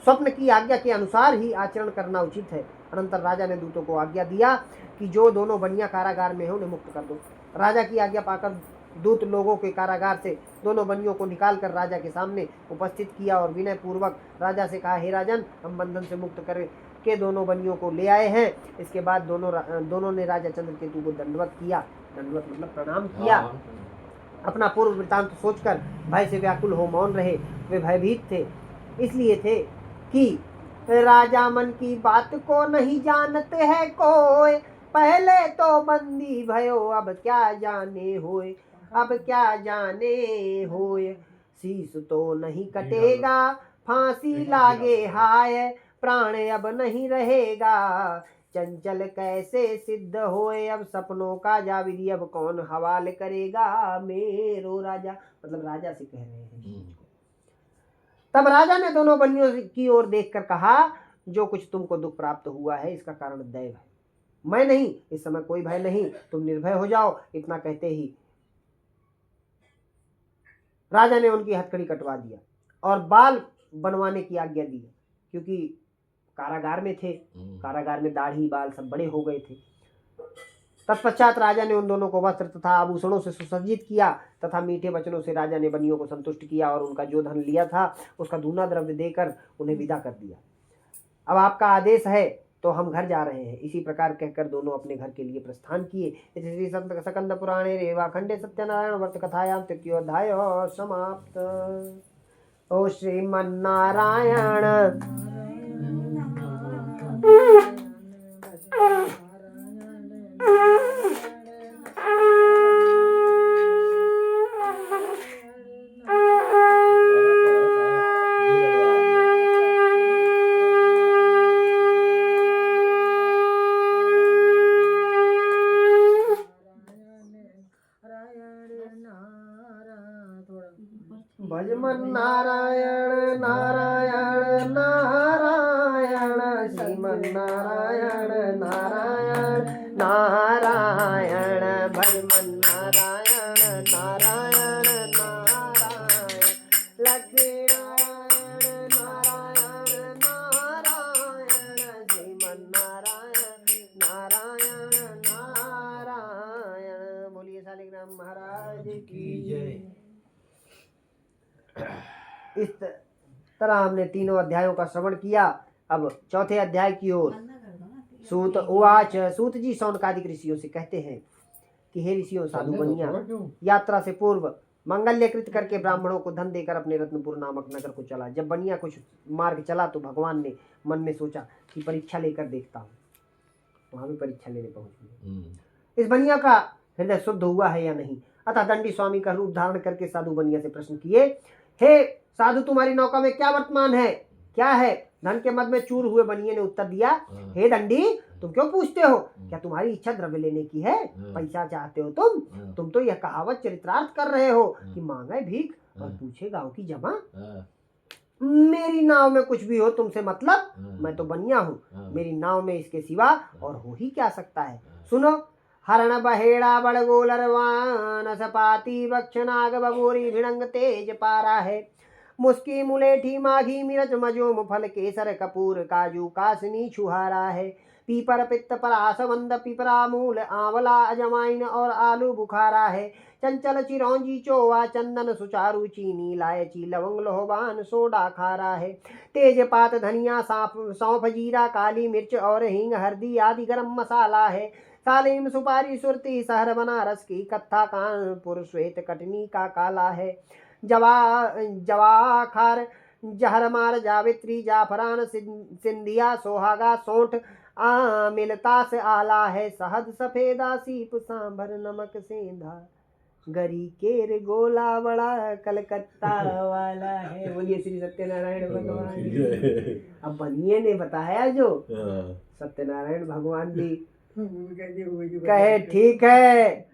स्वप्न की आज्ञा के अनुसार ही आचरण करना उचित है। अनंतर राजा ने दूतों को आज्ञा दिया कि जो दोनों बनिया कारागार में है उन्हें मुक्त कर दो। राजा की आज्ञा पाकर दूत लोगों के कारागार से दोनों बनियों को निकालकर राजा के सामने उपस्थित किया और विनय पूर्वक राजा से कहा, हे राजन, हम बंधन से मुक्त करके दोनों बनियों को ले आए हैं। इसके बाद दोनों ने राजा चंद्रकेतु को दंडवत किया। दंडवत मतलब प्रणाम किया। अपना पूर्व वृतांत सोचकर भय से व्याकुल हो मौन रहे। वे भयभीत थे, इसलिए थे कि राजा मन की बात को नहीं जानते हैं कोई, पहले तो बंदी भयो अब क्या जाने होए, अब क्या जाने होए। शीश तो नहीं कटेगा, फांसी लागे हाय, प्राण अब नहीं रहेगा, चंचल कैसे सिद्ध होए, अब सपनों का जाविदी अब कौन हवाल करेगा मेरो राजा। मतलब राजा से कह रहे हैं। तब राजा ने दोनों बनियों की ओर देखकर कहा, जो कुछ तुमको दुख प्राप्त हुआ है इसका कारण दैव है, मैं नहीं। इस समय कोई भय नहीं, तुम निर्भय हो जाओ। इतना कहते ही राजा ने उनकी हथकड़ी कटवा दिया और बाल बनवाने की आज्ञा दी, क्योंकि कारागार में थे। कारागार में दाढ़ी बाल सब बड़े हो गए थे। तत्पश्चात राजा ने उन दोनों को वस्त्र तथा आभूषणों से सुसज्जित किया तथा मीठे वचनों से राजा ने बनियों को संतुष्ट किया और उनका जो धन लिया था उसका दूना द्रव्य देकर उन्हें विदा कर दिया। अब आपका आदेश है तो हम घर जा रहे हैं। इसी प्रकार कहकर दोनों अपने घर के लिए प्रस्थान किए। श्री स्कंद पुराणे रेवाखंडे सत्यनारायण व्रत कथायां तृतीयोध्याय समाप्त। ओ श्रीमन्नारायण भजमन नारायण नारायण नारायण, श्रीमन नारायण नारायण नारायण, भजमन नारायण नारायण नारायण, लक्ष्मी नारायण नारायण नारायण, श्रीमन नारायण नारायण।
की जय।
इस तरह हमने तीनों अध्यायों का श्रवण किया। अब चौथे अध्याय की ओर। सूत उवाच, सूत जी शौनकादिक ऋषियों से कहते हैं कि हे ऋषियों, साधु बनिया यात्रा से पूर्व मंगल्यकृत करके ब्राह्मणों को धन देकर अपने रत्नपुर नामक नगर को चला। जब बनिया कुछ मार्ग चला तो भगवान ने मन में सोचा कि परीक्षा लेकर देखता हूँ। वहां भी परीक्षा लेने पहुंचे। इस बनिया का हृदय शुद्ध हुआ है या नहीं। अतः दंडी स्वामी का रूप धारण करके साधु बनिया से प्रश्न किए, हे साधु, तुम्हारी नौका में क्या वर्तमान है, क्या है? धन के मद में चूर हुए बनिए ने उत्तर दिया, हे दंडी, तुम क्यों पूछते हो? क्या तुम्हारी इच्छा द्रव्य लेने की है? पैसा चाहते हो तुम तो यह कहावत चरितार्थ कर रहे हो कि मांगे भीख और पूछे गांव की जमा। मेरी नाव में कुछ भी हो तुमसे मतलब, मैं तो बनिया हूँ। मेरी नाव में इसके सिवा और हो ही क्या सकता है। सुनो, हरण बहेड़ा बड़गोलरवान सपाती वक्ष नाग बबूरी भिड़ंग तेज पारा है। मुस्की मुलेठी माघी मिर्च मजूम फल केसर कपूर काजू कासनी छुहारा है। पीपर पित्त परासवंद पिपरा मूल आंवला अजवाइन और आलू बुखारा है। चंचल चिरौंजी चोवा चंदन सुचारू चीनी इलायची लवंग लोहबान सोडा खारा है। तेज पात धनिया सौंफ जीरा काली मिर्च और हींग हल्दी आदि गरम मसाला है। सालिम सुपारी सुरती सहर बनारस की कत्था कानपुर श्वेत कटनी का काला है। जवाखार जहरमार जावित्री जाफरान सिंधिया सोहागा सौंठ मिलता से आला है। शहद सफेदा सीप सांभर नमक सेंधा गरी केर गोला बड़ा कलकत्ता वाला है। बोलिए श्री सत्यनारायण भगवान जी। अब बनिए ने बताया जो सत्यनारायण भगवान जी कहे ठीक है,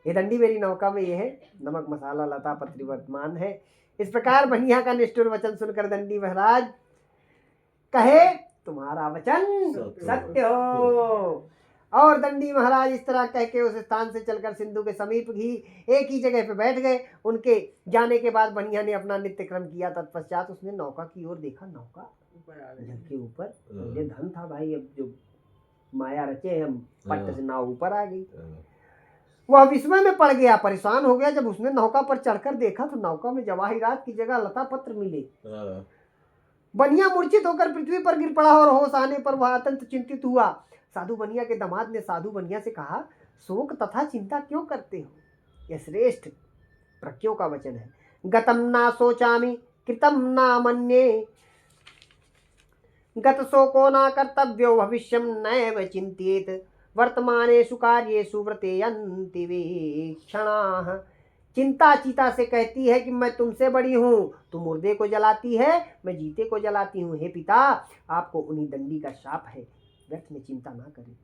ये दंडी मेरी नौका में ये है, नमक मसाला लता पत्री वर्तमान है। इस प्रकार बनिया का निष्ठुर वचन सुनकर दंडी महाराज कहे, तुम्हारा वचन सत्य हो। और दंडी महाराज इस तरह कह के उस स्थान से चलकर सिंधु के समीप ही एक ही जगह पे बैठ गए। उनके जाने के बाद बनिया ने अपना नित्य क्रम किया। तत्पश्चात उसने नौका की ओर देखा। नौका जल के ऊपर, पहले धन था भाई, अब जो माया रचे हम पट्ट से नाव ऊपर आ गई। वह विस्मय में पड़ गया, परेशान हो गया। जब उसने नौका पर चढ़कर देखा तो नौका में जवाहिरात की जगह लता पत्र मिले। बनिया मूर्छित होकर पृथ्वी पर गिर पड़ा और होश आने पर वह अत्यंत चिंतित हुआ। साधु बनिया के दामाद ने साधु बनिया से कहा, शोक तथा चिंता क्यों करते हो? यह श्रेष्ठ प्रज्ञों का वचन है। गतम ना सोचामि कृतम ना मन्ये गत शोको ना कर्तव्यो भविष्यम नैव चिंत्येत वर्तमानेषु कार्येषु व्रतेयन्ति वीक्षणाः। चिंता चीता से कहती है कि मैं तुमसे बड़ी हूँ, तुम मुर्दे को जलाती है, मैं जीते को जलाती हूँ। हे पिता, आपको उन्हीं दंडी का शाप है, व्यर्थ में चिंता ना करें।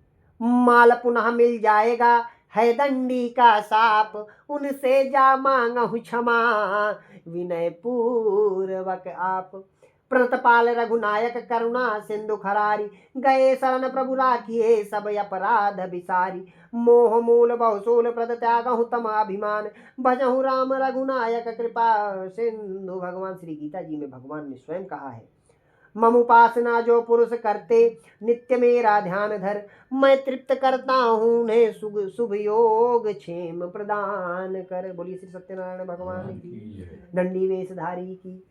माल पुनः मिल जाएगा, है दंडी का साप, उनसे जा मांगहु क्षमा विनय पूर्वक आप। प्रणतपाल रघुनायक करुणा सिंधु खरारी, गए शरण प्रभु राखिए सब अपराध बिसारी। मोह मूल बहुसूल प्रद त्यागहु तम अभिमान, भजहु राम रघुनायक कृपा सिंधु। भगवान श्री गीता जी में भगवान ने स्वयं कहा है, मम उपासना जो पुरुष करते नित्य मेरा ध्यान धर, मैं तृप्त करता हूँ उन्हें शुभ योग क्षेम प्रदान कर। बोलिए श्री सत्यनारायण भगवान की, दंडी वेशधारी की।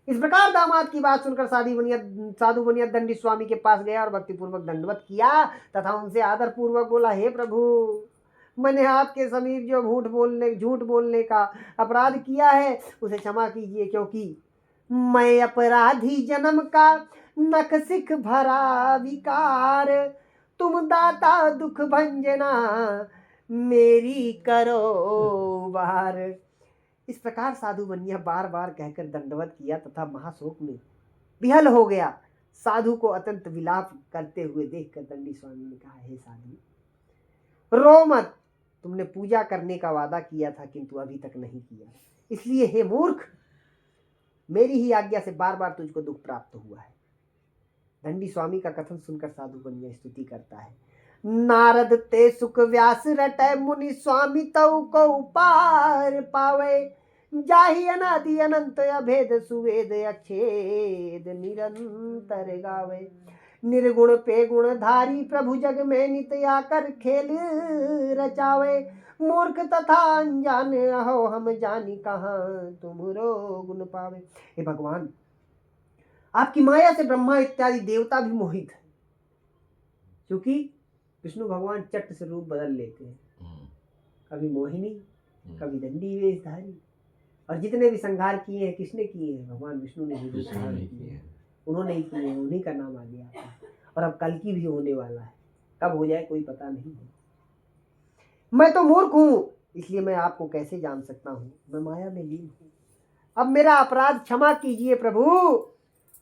इस प्रकार दामाद की बात सुनकर साधु बनिया दंडी स्वामी के पास गया और भक्ति पूर्वक दंडवत किया तथा उनसे आदर पूर्वक बोला, हे प्रभु, मैंने आपके समीप जो झूठ बोलने का अपराध किया है उसे क्षमा कीजिए, क्योंकि मैं अपराधी जन्म का नख सिख भरा विकार, तुम दाता दुख भंजना मेरी करो बार। इस प्रकार साधु बनिया बार बार कहकर दंडवत किया तथा महाशोक में विहल हो गया। साधु को अत्यंत विलाप करते हुए देखकर दंडी स्वामी ने कहा, हे साधु, रो मत, तुमने पूजा करने का वादा किया था किंतु अभी तक नहीं किया, इसलिए हे मूर्ख, मेरी ही आज्ञा से बार बार तुझको दुख प्राप्त हुआ है। दंडी स्वामी का कथन सुनकर साधु बनिया स्तुति करता है, नारद ते सुख व्यास रटै मुनि स्वामी तऊ को पार पावे, जाहि अनादि अनंत अभेद सुवेद अक्षेद निरंतर गावे। निर्गुण पे गुणधारी प्रभु जग में नित्य आकर खेल रचावे। मूर्ख तथा अनजान अहो हम जानी कहाँ तुमरो गुण पावे। हे भगवान, आपकी माया से ब्रह्मा इत्यादि देवता भी मोहित है, क्योंकि विष्णु भगवान चट से रूप बदल लेते हैं, कभी मोहिनी, कभी दंडी वेशधारी। और जितने भी संहार किए हैं किसने किए हैं? भगवान विष्णु ने ही रूप धारण किए हैं, उन्होंने ही किए हैं, उन्हीं का नाम आ गया। और अब कल की भी होने वाला है, कब हो जाए कोई पता नहीं है। मैं तो मूर्ख हूँ, इसलिए मैं आपको कैसे जान सकता हूँ, मैं माया में लीन हूँ। अब मेरा अपराध क्षमा कीजिए प्रभु,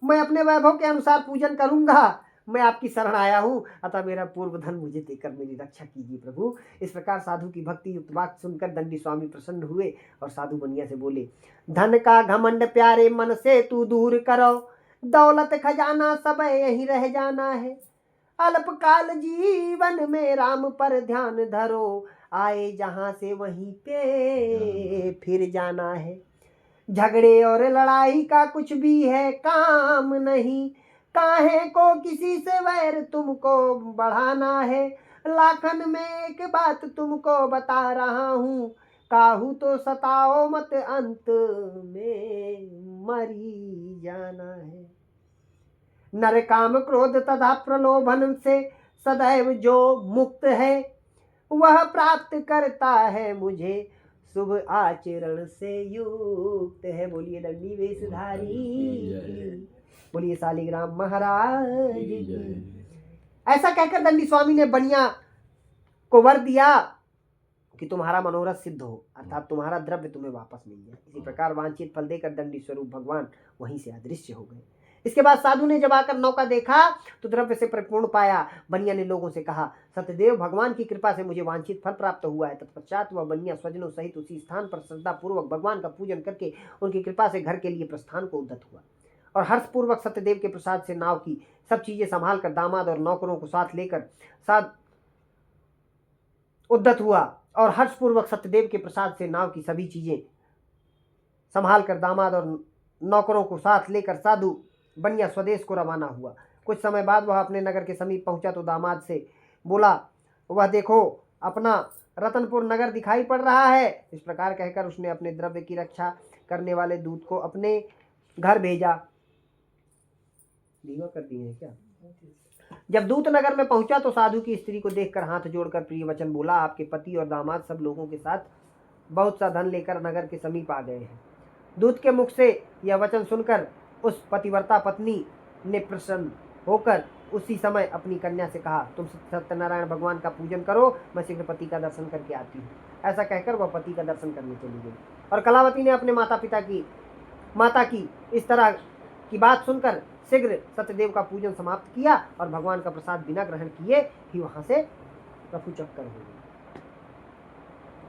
मैं अपने वैभव के अनुसार पूजन करूंगा। मैं आपकी शरण आया हूँ, अतः मेरा पूर्व धन मुझे देकर मेरी रक्षा कीजिए प्रभु। इस प्रकार साधु की भक्ति युक्त वाक्य सुनकर दंडी स्वामी प्रसन्न हुए और साधु बनिया से बोले, धन का घमंड प्यारे मन से तू दूर करो, दौलत खजाना सब यहीं रह जाना है। अल्पकाल जीवन में राम पर ध्यान धरो, आए जहां से वहीं पे फिर जाना है। झगड़े और लड़ाई का कुछ भी है काम नहीं, काहे को किसी से वैर तुमको बढ़ाना है। लाखन में एक बात तुमको बता रहा हूँ, काहू तो सताओ मत, अंत में मरी जाना है। नर काम क्रोध तथा प्रलोभन से सदैव जो मुक्त है, वह प्राप्त करता है मुझे शुभ आचरण से युक्त है। बोलिए दंडी वेशधारी, बोलिए शालिग्राम महाराज की। ऐसा कहकर दंडी स्वामी ने बनिया को वर दिया कि तुम्हारा मनोरथ सिद्ध हो, अर्थात तुम्हारा द्रव्य तुम्हें वापस मिल जाए। इसी प्रकार वांछित फल देकर दंडी स्वरूप भगवान वहीं से अदृश्य हो गए। इसके बाद साधु ने जब आकर नौका देखा तो द्रव्य से परिपूर्ण पाया। बनिया ने लोगों से कहा, सत्यदेव भगवान की कृपा से मुझे वांछित फल प्राप्त हुआ है। तत्पश्चात वह बनिया स्वजनों सहित उसी स्थान पर श्रद्धा पूर्वक भगवान का पूजन करके उनकी कृपा से घर के लिए प्रस्थान को उद्यत हुआ और हर्षपूर्वक सत्यदेव के प्रसाद से नाव की सब चीजें संभाल कर दामाद और नौकरों को साथ लेकर उद्यत हुआ और हर्षपूर्वक सत्यदेव के प्रसाद से नाव की सभी चीजें संभाल कर दामाद और नौकरों को साथ लेकर साधु बनिया स्वदेश को रवाना हुआ। कुछ समय बाद वह अपने नगर के समीप पहुंचा तो दामाद से बोला, वह देखो अपना रतनपुर नगर दिखाई पड़ रहा है। इस प्रकार कहकर उसने अपने द्रव्य की रक्षा करने वाले दूत को अपने घर भेजा। धीमा कर दिए हैं क्या? जब दूत नगर में पहुंचा तो साधु की स्त्री को देखकर हाथ जोड़कर प्रिय वचन बोला, आपके पति और दामाद सब लोगों के साथ बहुत सा धन लेकर नगर के समीप आ गए हैं। दूत के मुख से यह वचन सुनकर उस पतिव्रता पत्नी ने प्रसन्न होकर उसी समय अपनी कन्या से कहा, तुम सत्यनारायण भगवान का पूजन करो, मैं शीघ्र पति का दर्शन करके आती हूँ। ऐसा कहकर वह पति का दर्शन करने चली गई और कलावती ने अपने माता की इस तरह की बात सुनकर शीघ्र सत्यदेव का पूजन समाप्त किया और भगवान का प्रसाद बिना ग्रहण किए ही वहां से रफू चक्कर हो गई।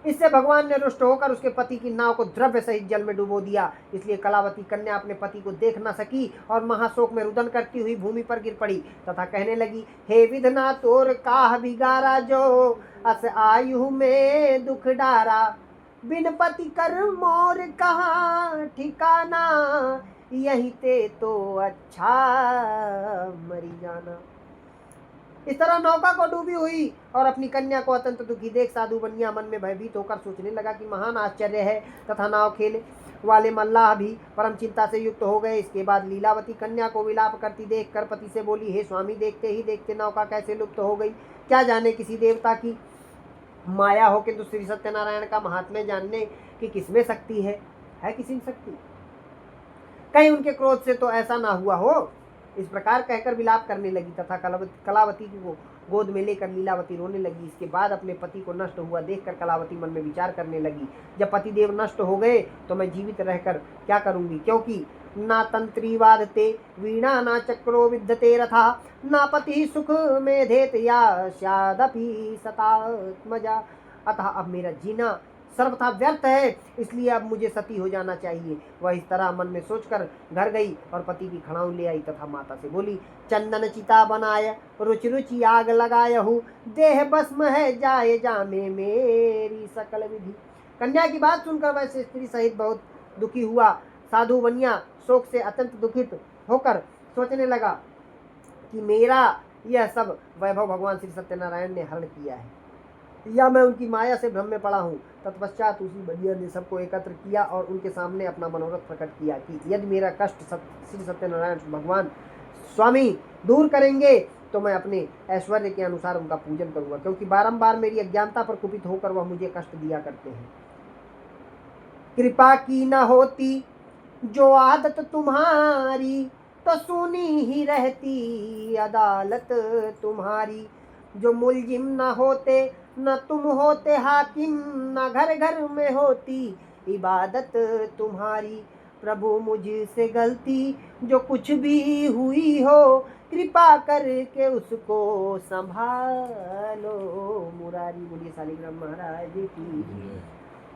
इससे भगवान ने रुष्ट होकर उसके पति की नाव को द्रव्य सहित जल में डुबो दिया। इसलिए कलावती कन्या अपने पति को देख न सकी और महाशोक में रुदन करती हुई भूमि पर गिर पड़ी तथा कहने लगी, हे विधना तोर काह बिगारा, जो अस आयु में दुख डारा। बिन पति कर मोर कहाँ ठिकाना, यही ते तो अच्छा मरी जाना। इस तरह नौका को डूबी हुई और अपनी कन्या को अत्यंत दुखी देख साधु बनिया मन में भयभीत होकर सोचने लगा कि महान आश्चर्य है, तथा नाव खेले वाले मल्लाह भी परम चिंता से युक्त हो गए। इसके बाद लीलावती कन्या को विलाप करती देख कर पति से बोली, हे स्वामी, देखते ही देखते नौका कैसे लुप्त हो गई। क्या जाने किसी देवता की माया हो, किंतु श्री सत्यनारायण का महात्म्य जानने की किसमें शक्ति है किसी में शक्ति? कहीं उनके क्रोध से तो ऐसा ना हुआ हो। इस प्रकार कहकर विलाप करने लगी तथा कलावती को गोद में लेकर लीलावती रोने लगी। इसके बाद अपने पति को नष्ट हुआ देखकर कलावती मन में विचार करने लगी, जब पतिदेव नष्ट हो गए तो मैं जीवित रहकर क्या करूंगी, क्योंकि ना तंत्री वादते वीणा ना चक्रो विद्यते रथा, ना पति सुख में धेत या स्यादपि सतात्मजा। अतः अब मेरा जीना सर्वथा व्यर्थ है, इसलिए अब मुझे सती हो जाना चाहिए। वह इस तरह मन में सोचकर घर गई और पति की खड़ाऊ ले आई तथा माता से बोली, चंदन चिता बनाय रुचि रुचि आग लगायहु, देह भस्म है जाए जामे मेरी सकल विधि। कन्या की बात सुनकर वह स्त्री सहित बहुत दुखी हुआ। साधु बनिया शोक से अत्यंत दुखित होकर सोचने लगा, कि मेरा यह सब वैभव भगवान श्री सत्यनारायण ने हरण किया है, या मैं उनकी माया से भ्रम में पड़ा हूँ। तत्पश्चात उसी बढ़िया ने सबको एकत्र किया और उनके सामने अपना मनोरथ प्रकट किया कि यदि मेरा कष्ट श्री सत्यनारायण भगवान स्वामी दूर करेंगे तो मैं अपने ऐश्वर्य के अनुसार उनका पूजन करूंगा, क्योंकि बारंबार मेरी अज्ञानता पर कुपित होकर वह मुझे कष्ट दिया करते हैं। कृपा की न होती जो आदत तुम्हारी, तो सुनी ही रहती अदालत तुम्हारी। जो मुलजिम न होते न तुम होते हाकिम, न घर घर में होती इबादत तुम्हारी। प्रभु मुझसे गलती जो कुछ भी हुई हो, कृपा करके उसको संभालो मुरारी। बोलिए शालिग्राम महाराज की।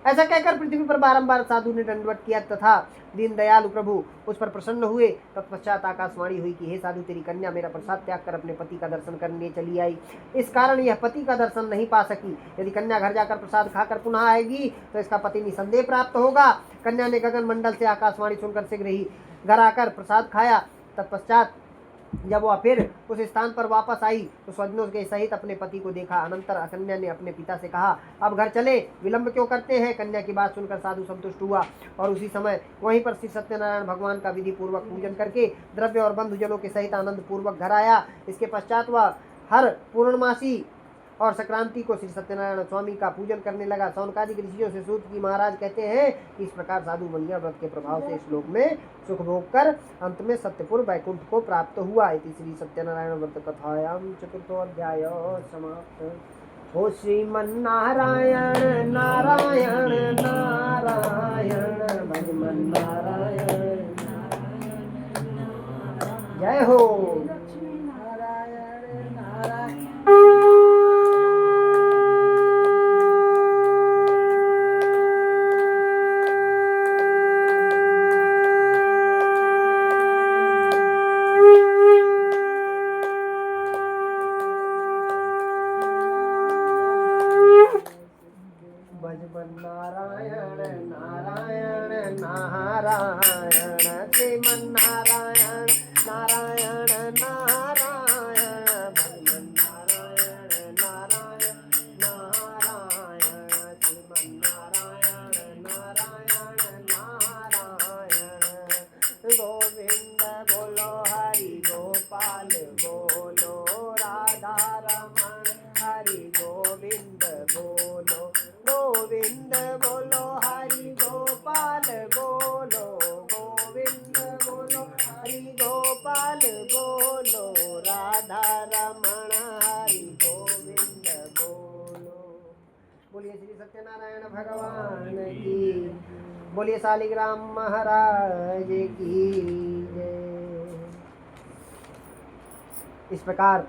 ऐसा कहकर पृथ्वी पर बारंबार साधु ने दंडवत किया तथा दीन दयालु प्रभु उस पर प्रसन्न हुए। तत्पश्चात आकाशवाणी हुई कि हे साधु, तेरी कन्या मेरा प्रसाद त्याग कर अपने पति का दर्शन करने चली आई, इस कारण यह पति का दर्शन नहीं पा सकी। यदि कन्या घर जाकर प्रसाद खाकर पुनः आएगी तो इसका पति निसंदेह प्राप्त होगा। कन्या ने गगन मंडल से आकाशवाणी सुनकर शीघ्र ही घर आकर प्रसाद खाया। तत्पश्चात जब वह फिर उस स्थान पर वापस आई तो स्वजनों के सहित अपने पति को देखा। अनंतर कन्या ने अपने पिता से कहा, अब घर चले, विलंब क्यों करते हैं। कन्या की बात सुनकर साधु संतुष्ट हुआ और उसी समय वहीं पर श्री सत्यनारायण भगवान का विधि पूर्वक पूजन करके द्रव्य और बंधुजनों के सहित आनंद पूर्वक घर आया। इसके पश्चात वह हर पूर्णमासी और संक्रांति को श्री सत्यनारायण स्वामी का पूजन करने लगा। सौनकादि ऋषियों से सूत की महाराज कहते हैं कि इस प्रकार साधु बनिया व्रत के प्रभाव से इस लोक में सुख भोग कर अंत में सत्यपुर वैकुंठ को प्राप्त हुआ। इति श्री सत्यनारायण व्रत कथायाम चतुर्थोऽध्याय समाप्त। हो श्रीमन्नारायण नारायण नारायण भजमन नारायण। जय हो। बोलिए श्री सत्यनारायण भगवान की। बोलिए शालिग्राम महाराज की जय। इस प्रकार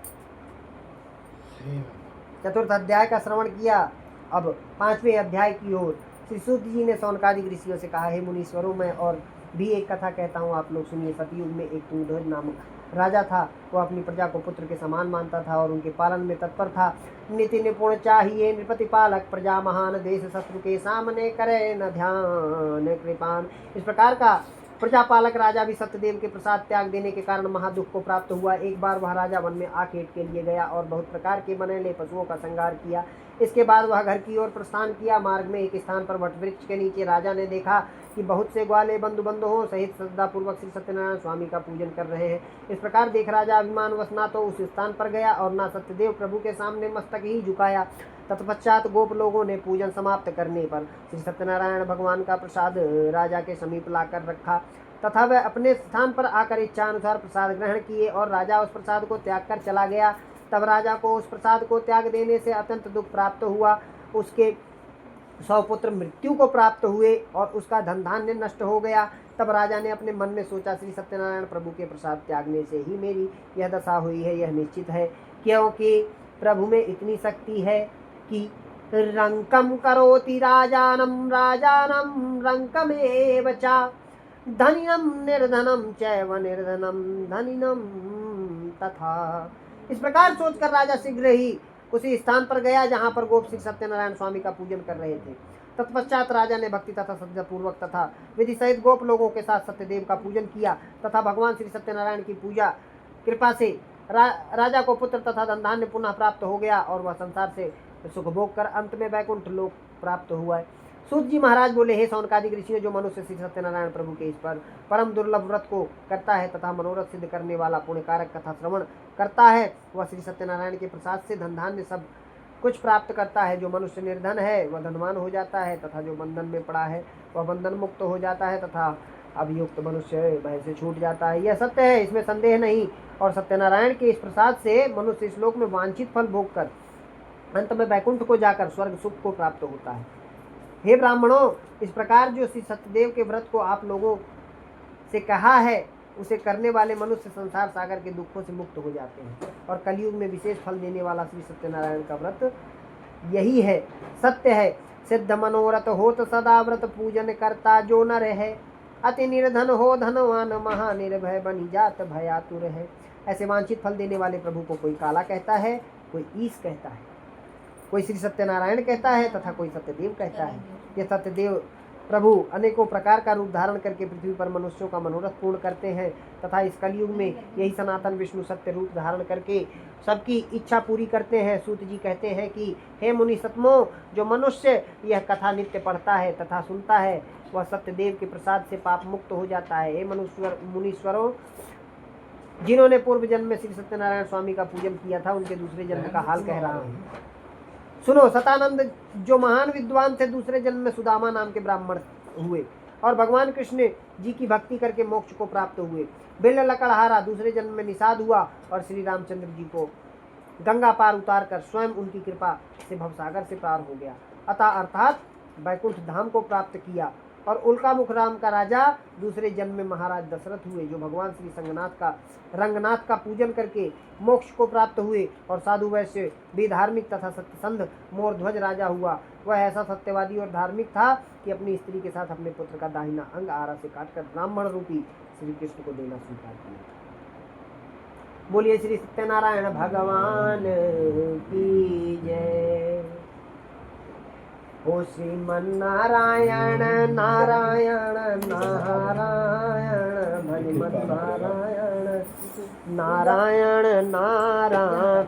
चतुर्थ अध्याय का श्रवण किया। अब पांचवें अध्याय की ओर श्री सूत जी ने सौनकादि ऋषियों से कहा, हे मुनीश्वरों, मैं और भी एक कथा कहता हूँ, आप लोग सुनिए। सतयुग में एक तुंगध्वज नामक राजा था। वह अपनी प्रजा को पुत्र के समान मानता था और उनके पालन में तत्पर था। नीति निपुण चाहिए नृपति पालक, प्रजा महान देश शत्रु के सामने करे न ध्यान कृपान। इस प्रकार का प्रजा पालक राजा भी सत्यदेव के प्रसाद त्याग देने के कारण महादुख को प्राप्त हुआ। एक बार वह राजा वन में आखेट के लिए गया और बहुत प्रकार के बनेले पशुओं का संहार किया। इसके बाद वह घर की ओर प्रस्थान किया। मार्ग में एक स्थान पर वटवृक्ष के नीचे राजा ने देखा कि बहुत से ग्वाले बंधु बंधुओं सहित श्रद्धापूर्वक श्री सत्यनारायण स्वामी का पूजन कर रहे हैं। इस प्रकार देख राजा अभिमानवश ना तो उस स्थान पर गया और ना सत्यदेव प्रभु के सामने मस्तक ही झुकाया। तत्पश्चात गोप लोगों ने पूजन समाप्त करने पर श्री सत्यनारायण भगवान का प्रसाद राजा के समीप लाकर रखा तथा वह अपने स्थान पर आकर इच्छा अनुसार प्रसाद ग्रहण किए और राजा उस प्रसाद को त्याग कर चला गया। तब राजा को उस प्रसाद को त्याग देने से अत्यंत दुख प्राप्त हुआ। उसके 100 पुत्र मृत्यु को प्राप्त हुए और उसका धन धान्य नष्ट हो गया। तब राजा ने अपने मन में सोचा, श्री सत्यनारायण प्रभु के प्रसाद त्यागने से ही मेरी यह दशा हुई है। यह निश्चित है, क्योंकि प्रभु में इतनी शक्ति है कि रंकम करोति राजानम राजानम रंकमेव च, धनिनम निर्धनम चैव निर्धनम धनिनम तथा। इस प्रकार सोचकर राजा शीघ्र ही उसी स्थान पर गया जहाँ पर गोप श्री सत्यनारायण स्वामी का पूजन कर रहे थे। तत्पश्चात राजा ने भक्ति तथा श्रद्धापूर्वक तथा विधि सहित गोप लोगों के साथ सत्यदेव का पूजन किया तथा भगवान श्री सत्यनारायण की पूजा कृपा से राजा को पुत्र तथा धन धान्य पुनः प्राप्त हो गया और वह संसार से सुख भोग कर अंत में वैकुंठ लोक प्राप्त हुआ है। सूत जी महाराज बोले, हे सौनकादिक ऋषियों, जो मनुष्य श्री सत्यनारायण प्रभु के इस पर परम दुर्लभ व्रत को करता है तथा मनोरथ सिद्ध करने वाला पुण्यकारक कथा श्रवण करता है, वह श्री सत्यनारायण के प्रसाद से धन धान्य सब कुछ प्राप्त करता है। जो मनुष्य निर्धन है वह धनवान हो जाता है तथा जो बंधन में पड़ा है वह बंधन मुक्त हो जाता है तथा अभियुक्त मनुष्य भय से छूट जाता है। यह सत्य है, इसमें संदेह नहीं। और सत्यनारायण के इस प्रसाद से मनुष्य इस लोक में वांछित फल भोग कर अंत में वैकुंठ को जाकर स्वर्ग सुख को प्राप्त होता है। हे ब्राह्मणों, इस प्रकार जो श्री सत्यदेव के व्रत को आप लोगों से कहा है उसे करने वाले मनुष्य संसार सागर के दुखों से मुक्त हो जाते हैं। और कलयुग में विशेष फल देने वाला श्री सत्यनारायण का व्रत यही है, सत्य है। सिद्ध मनोरथ होत सदा व्रत पूजन करता जो नर है, अति निर्धन हो धनवान महानिर्भय बनी जात भयातुर है। ऐसे वांछित फल देने वाले प्रभु को कोई काला कहता है, कोई ईश कहता है, कोई श्री सत्यनारायण कहता है तथा कोई सत्यदेव कहता है। ये सत्यदेव प्रभु अनेकों प्रकार का रूप धारण करके पृथ्वी पर मनुष्यों का मनोरथ पूर्ण करते हैं तथा इस कलयुग में यही सनातन विष्णु सत्य रूप धारण करके सबकी इच्छा पूरी करते हैं। सूत जी कहते हैं कि हे मुनि सत्मो, जो मनुष्य यह कथा नित्य पढ़ता है तथा सुनता है वह सत्यदेव के प्रसाद से पाप मुक्त हो जाता है। हे मुनीश्वरों, जिन्होंने पूर्व जन्म में श्री सत्यनारायण स्वामी का पूजन किया था उनके दूसरे जन्म का हाल कह रहा हूँ। सुनो, सतानंद जो महान विद्वान थे दूसरे जन्म में सुदामा नाम के ब्राह्मण हुए और भगवान कृष्ण जी की भक्ति करके मोक्ष को प्राप्त हुए। बिल्ल लकड़हारा दूसरे जन्म में निषाद हुआ और श्री रामचंद्र जी को गंगा पार उतार कर स्वयं उनकी कृपा से भवसागर से पार हो गया अर्थात वैकुंठ धाम को प्राप्त किया। और उल्कामुख राम का राजा दूसरे जन्म में महाराज दशरथ हुए, जो भगवान श्री रंगनाथ का पूजन करके मोक्ष को प्राप्त हुए। और साधु वैश्य भी धार्मिक तथा सत्यसंध मोरध्वज राजा हुआ। वह ऐसा सत्यवादी और धार्मिक था कि अपनी स्त्री के साथ अपने पुत्र का दाहिना अंग आरा से काटकर ब्राह्मण रूपी श्री कृष्ण को देना स्वीकार किया। बोलिए श्री सत्यनारायण भगवान की जय। ओ श्रीमन नारायण नारायण नारायण भजमन नारायण नारायण नारायण।